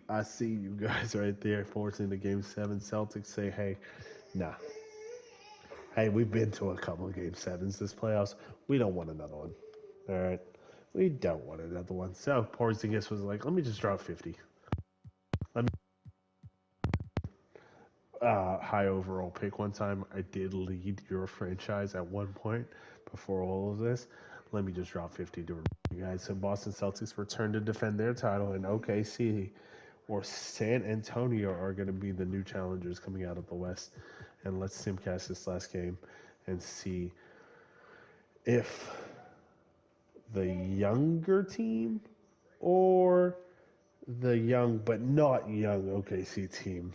A: I see you guys right there forcing the Game 7. Celtics say, hey, nah. Hey, we've been to a couple of Game 7s this playoffs. We don't want another one. All right? We don't want another one. So Porzingis was like, let me just drop 50. Let me high overall pick one time. I did lead your franchise at one point before all of this. Let me just drop 50 to you guys. So Boston Celtics return to defend their title, and OKC or San Antonio are going to be the new challengers coming out of the West. And let's simcast this last game and see if the younger team or the young but not young OKC team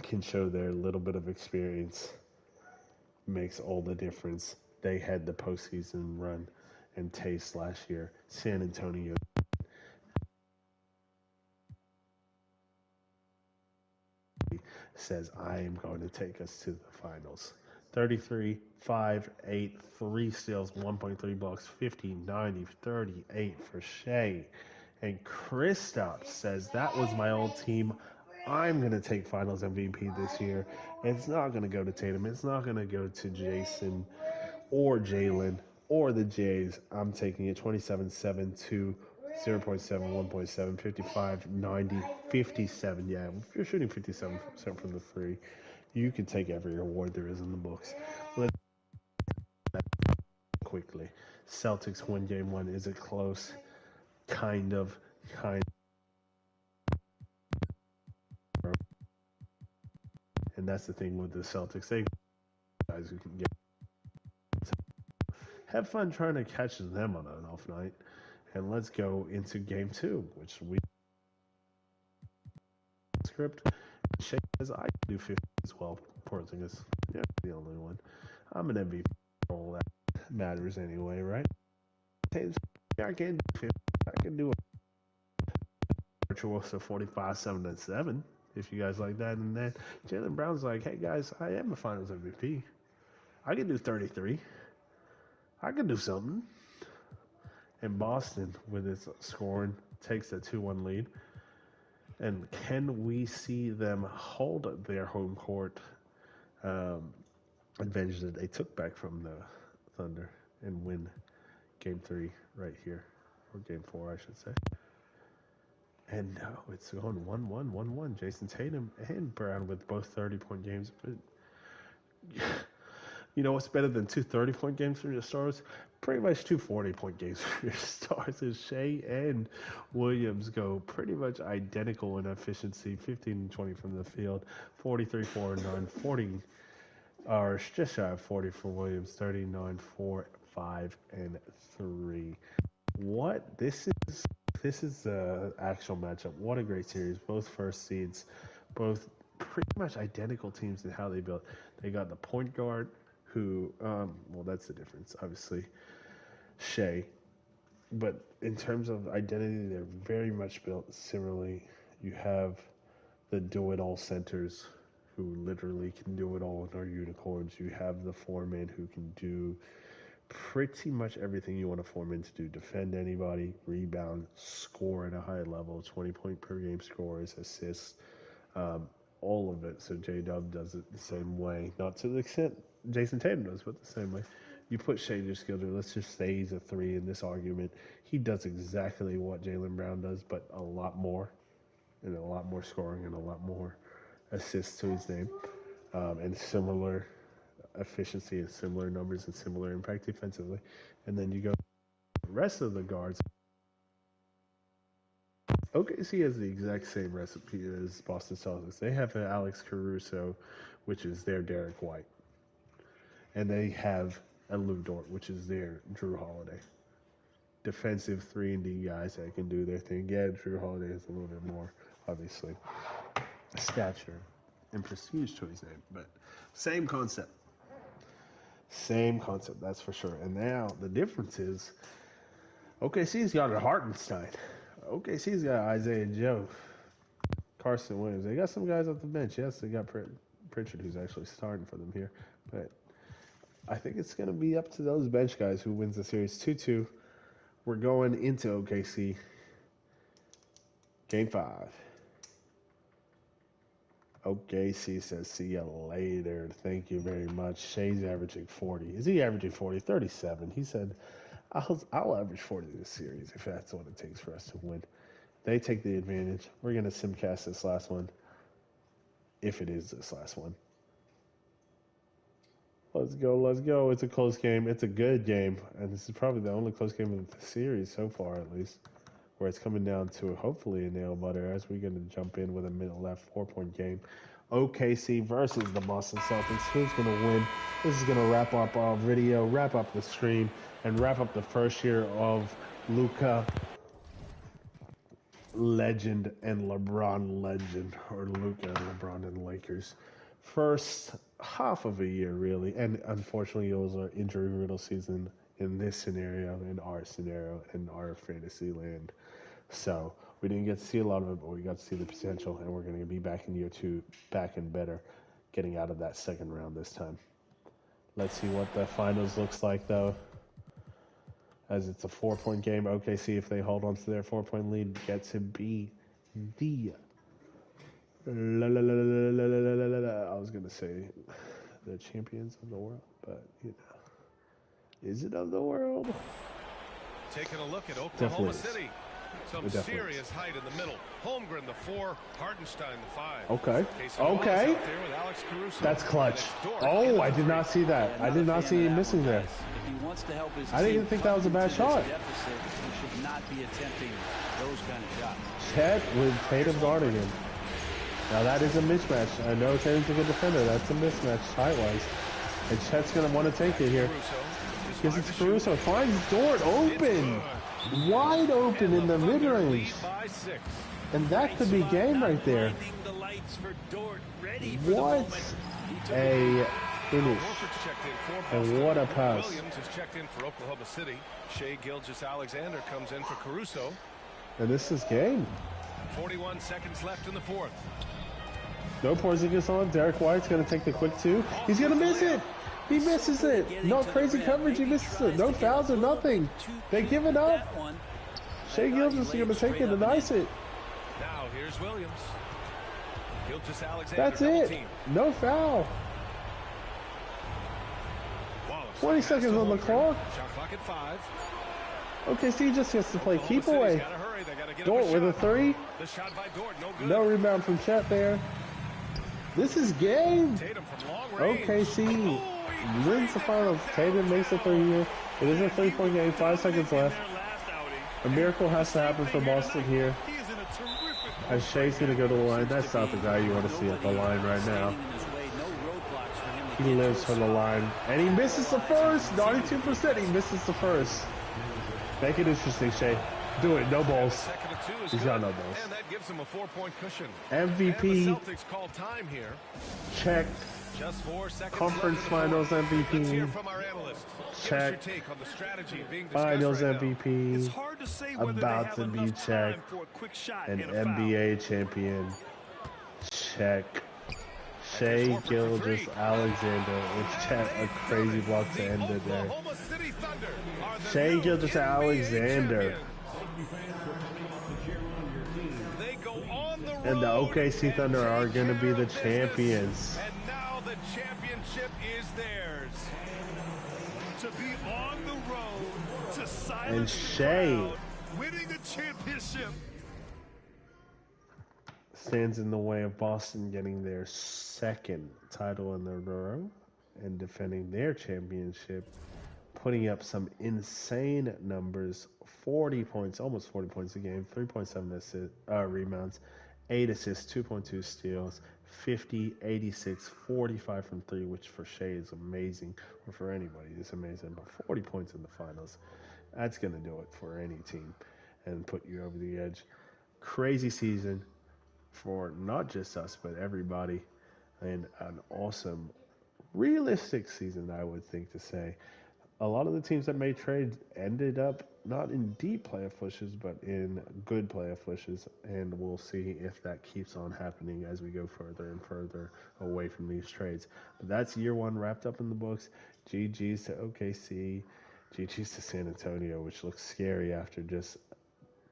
A: can show their little bit of experience. Makes all the difference. They had the postseason run and taste last year. San Antonio says, I am going to take us to the finals. 33, 5, 8, 3 steals, 1.3 blocks, 50, 90, 38 for Shea. And Kristaps says, that was my old team. I'm going to take finals MVP this year. It's not going to go to Tatum. It's not going to go to Jason or Jalen. or the Jays. I'm taking it 27-7 to 0.7, 1.7, 55, 90, 57. Yeah, if you're shooting 57% from the three, you can take every award there is in the books. Let's quickly. Celtics win game one. Is it close? Kind of. And that's the thing with the Celtics. They guys who can get. Have fun trying to catch them on an off night. And let's go into game two, which we script. Shay says I can do 50 as well. Porzingis, yeah, the only one. I'm an MVP. All that matters anyway, right? I can do 50. I can do a virtuoso 45, 7 and 7. If you guys like that, and then Jaylen Brown's like, hey guys, I am a Finals MVP. I can do 33. I can do something. And Boston, with its scoring, takes a 2-1 lead. And can we see them hold their home court advantage that they took back from the Thunder and win game 3 right here, or game 4, I should say? And no, it's going 1-1, 1-1. Jason Tatum and Brown with both 30-point games. But you know what's better than two 30-point games from your stars? Pretty much two 40-point games from your stars. As Shea and Williams go pretty much identical in efficiency, 15 and 20 from the field, 43, 4 and 9, 40, or just shy of 40 for Williams, 39, 4, 5 and 3. What this is the actual matchup. What a great series. Both first seeds, both pretty much identical teams in how they built. They got the point guard who, well, that's the difference, obviously, Shea. But in terms of identity, they're very much built similarly. You have the do-it-all centers who literally can do it all and are unicorns. You have the foreman who can do pretty much everything you want a foreman to do. Defend anybody, rebound, score at a high level, 20-point per game scores, assists, all of it. So J-Dub does it the same way. Not to the extent Jason Tatum does, but the same way. You put Shea Gilgeous, let's just say he's a 3 in this argument. He does exactly what Jaylen Brown does, but a lot more. And a lot more scoring and a lot more assists to his name. And similar efficiency and similar numbers and similar impact defensively. And then you go the rest of the guards. OKC has the exact same recipe as Boston Celtics. They have Alex Caruso, which is their Derek White. And they have a Lou Dort, which is their Drew Holiday. Defensive 3-and-D guys that can do their thing. Yeah, Drew Holiday has a little bit more, obviously, stature and prestige to his name. But same concept. Same concept, that's for sure. And now the difference is OKC's got a Hartenstein. OKC's got Isaiah Joe, Carson Williams. They got some guys off the bench. Yes, they got Pritchard, who's actually starting for them here. But I think it's going to be up to those bench guys who wins the series 2-2. We're going into OKC. Game 5. OKC says, see you later. Thank you very much. Shea's averaging 40. Is he averaging 40? 37. He said, I'll average 40 this series if that's what it takes for us to win. They take the advantage. We're going to simcast this last one, if it is this last one. Let's go, let's go. It's a close game. It's a good game. And this is probably the only close game of the series so far, at least, where it's coming down to hopefully a nail biter as we're going to jump in with a middle left 4-point game. OKC versus the Boston Celtics. Who's going to win? This is going to wrap up our video, wrap up the stream, and wrap up the first year of LUKA legend and LeBron legend, or LUKA and LeBron and Lakers. First half of a year, really, and unfortunately it was an injury-riddled season in this scenario, in our fantasy land. So we didn't get to see a lot of it, but we got to see the potential, and we're going to be back in year 2, back and better, getting out of that second round this time. Let's see what the finals looks like, though, as it's a 4-point game. OKC, if they hold on to their 4-point lead, get to be the I was going to say the champions of the world, but, you know, Is it of the world?
C: Taking a look at Oklahoma City. Some
A: Definitely
C: serious height in the middle. Holmgren, the 4. Hartenstein, the 5.
A: Okay.
C: Casey Wallace
A: Okay.
C: out there with Alex Caruso.
A: That's clutch.
C: And it's Dort
A: Oh,
C: in the
A: I did
C: 3.
A: not see that. I did not see him missing there.
D: If he wants to help his
A: I didn't even think that was a bad shot.
D: Deficit, he should not be attempting those kind of shots.
A: Chet with Tatum guarding him. Now that is a mismatch. I know Tatum's a good defender. That's a mismatch height-wise. And Chet's going to want to take it here. Gives it to Caruso. Finds Dort open. Wide open in the mid-range. And that could be game right there. What a finish. And what a pass.
C: Williams is checked in for Oklahoma City. Shai Gilgeous-Alexander comes in for Caruso.
A: And this is game.
C: 41 seconds left in the 4th.
A: No Porzingis on. Derek White's going to take the quick 2. He's going to miss it. He misses it. No crazy coverage. He misses it. No fouls or nothing. They give it up. Shai Gilgeous is going to take it and ice it.
C: Now here's Williams. Gilgeous-Alexander.
A: That's it.
C: Team.
A: No foul.
C: Wallace
A: 20 seconds on the clock.
C: Shot clock at 5.
A: Okay, so he just gets to play keep
C: Oklahoma
A: away.
C: City's gotta hurry. They gotta get
A: Dort
C: up
A: with a
C: shot.
A: 3.
C: The shot by Dort, no good.
A: No rebound from Chet there. This is game.
C: Tatum from long range.
A: OKC wins the finals. Tatum makes a 3 here. It is a 3-point game. 5 seconds left. A miracle has to happen for Boston here. As Shai's going to go to the line. That's not the guy you want to see at the line right now. He lives for the line. And he misses the first. 92%. He misses the first. Make it interesting, Shai. Do it. No balls. He's got no balls.
C: And that gives him a 4-point cushion.
A: MVP.
C: And the Celtics call time here.
A: Check.
C: Just 4 seconds
A: Conference
C: left in the
A: Finals
C: fourth. Let's hear
A: MVP.
C: from our analyst.
A: Check.
C: Give us your take on the strategy being discussed
A: Finals
C: right now.
A: MVP. About to be checked. An NBA champion. Check. Shai Gilgeous-Alexander with Chet, a crazy block to end it there.
C: Oklahoma City Thunder are the
A: Shai
C: new
A: Gilgeous-Alexander.
C: NBA champions. They go on the
A: And the
C: road
A: OKC Thunder are
C: take
A: going to
C: care
A: be
C: of
A: the
C: business.
A: champions.
C: And now the championship is theirs.
E: To be on the road, to
A: And
E: silence the
A: Shai
E: crowd, winning the championship.
A: stands in the way of Boston getting their 2nd title in a row and defending their championship, putting up some insane numbers. 40 points, almost 40 points a game, 3.7 rebounds, 8 assists, 2.2 steals, 50, 86, 45 from 3, which for Shai is amazing, or for anybody is amazing, but 40 points in the finals, that's going to do it for any team and put you over the edge. Crazy season for not just us, but everybody, and an awesome, realistic season, I would think to say. A lot of the teams that made trades ended up not in deep playoff pushes, but in good playoff pushes, and we'll see if that keeps on happening as we go further and further away from these trades. But that's year 1 wrapped up in the books. GG's to OKC, GG's to San Antonio, which looks scary after just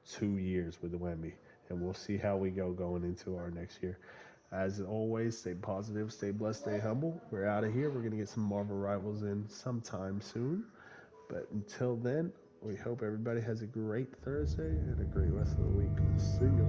A: 2 years with the Wemby. And we'll see how we go going into our next year. As always, stay positive, stay blessed, stay humble. We're out of here. We're going to get some Marvel Rivals in sometime soon. But until then, we hope everybody has a great Thursday and a great rest of the week. See you.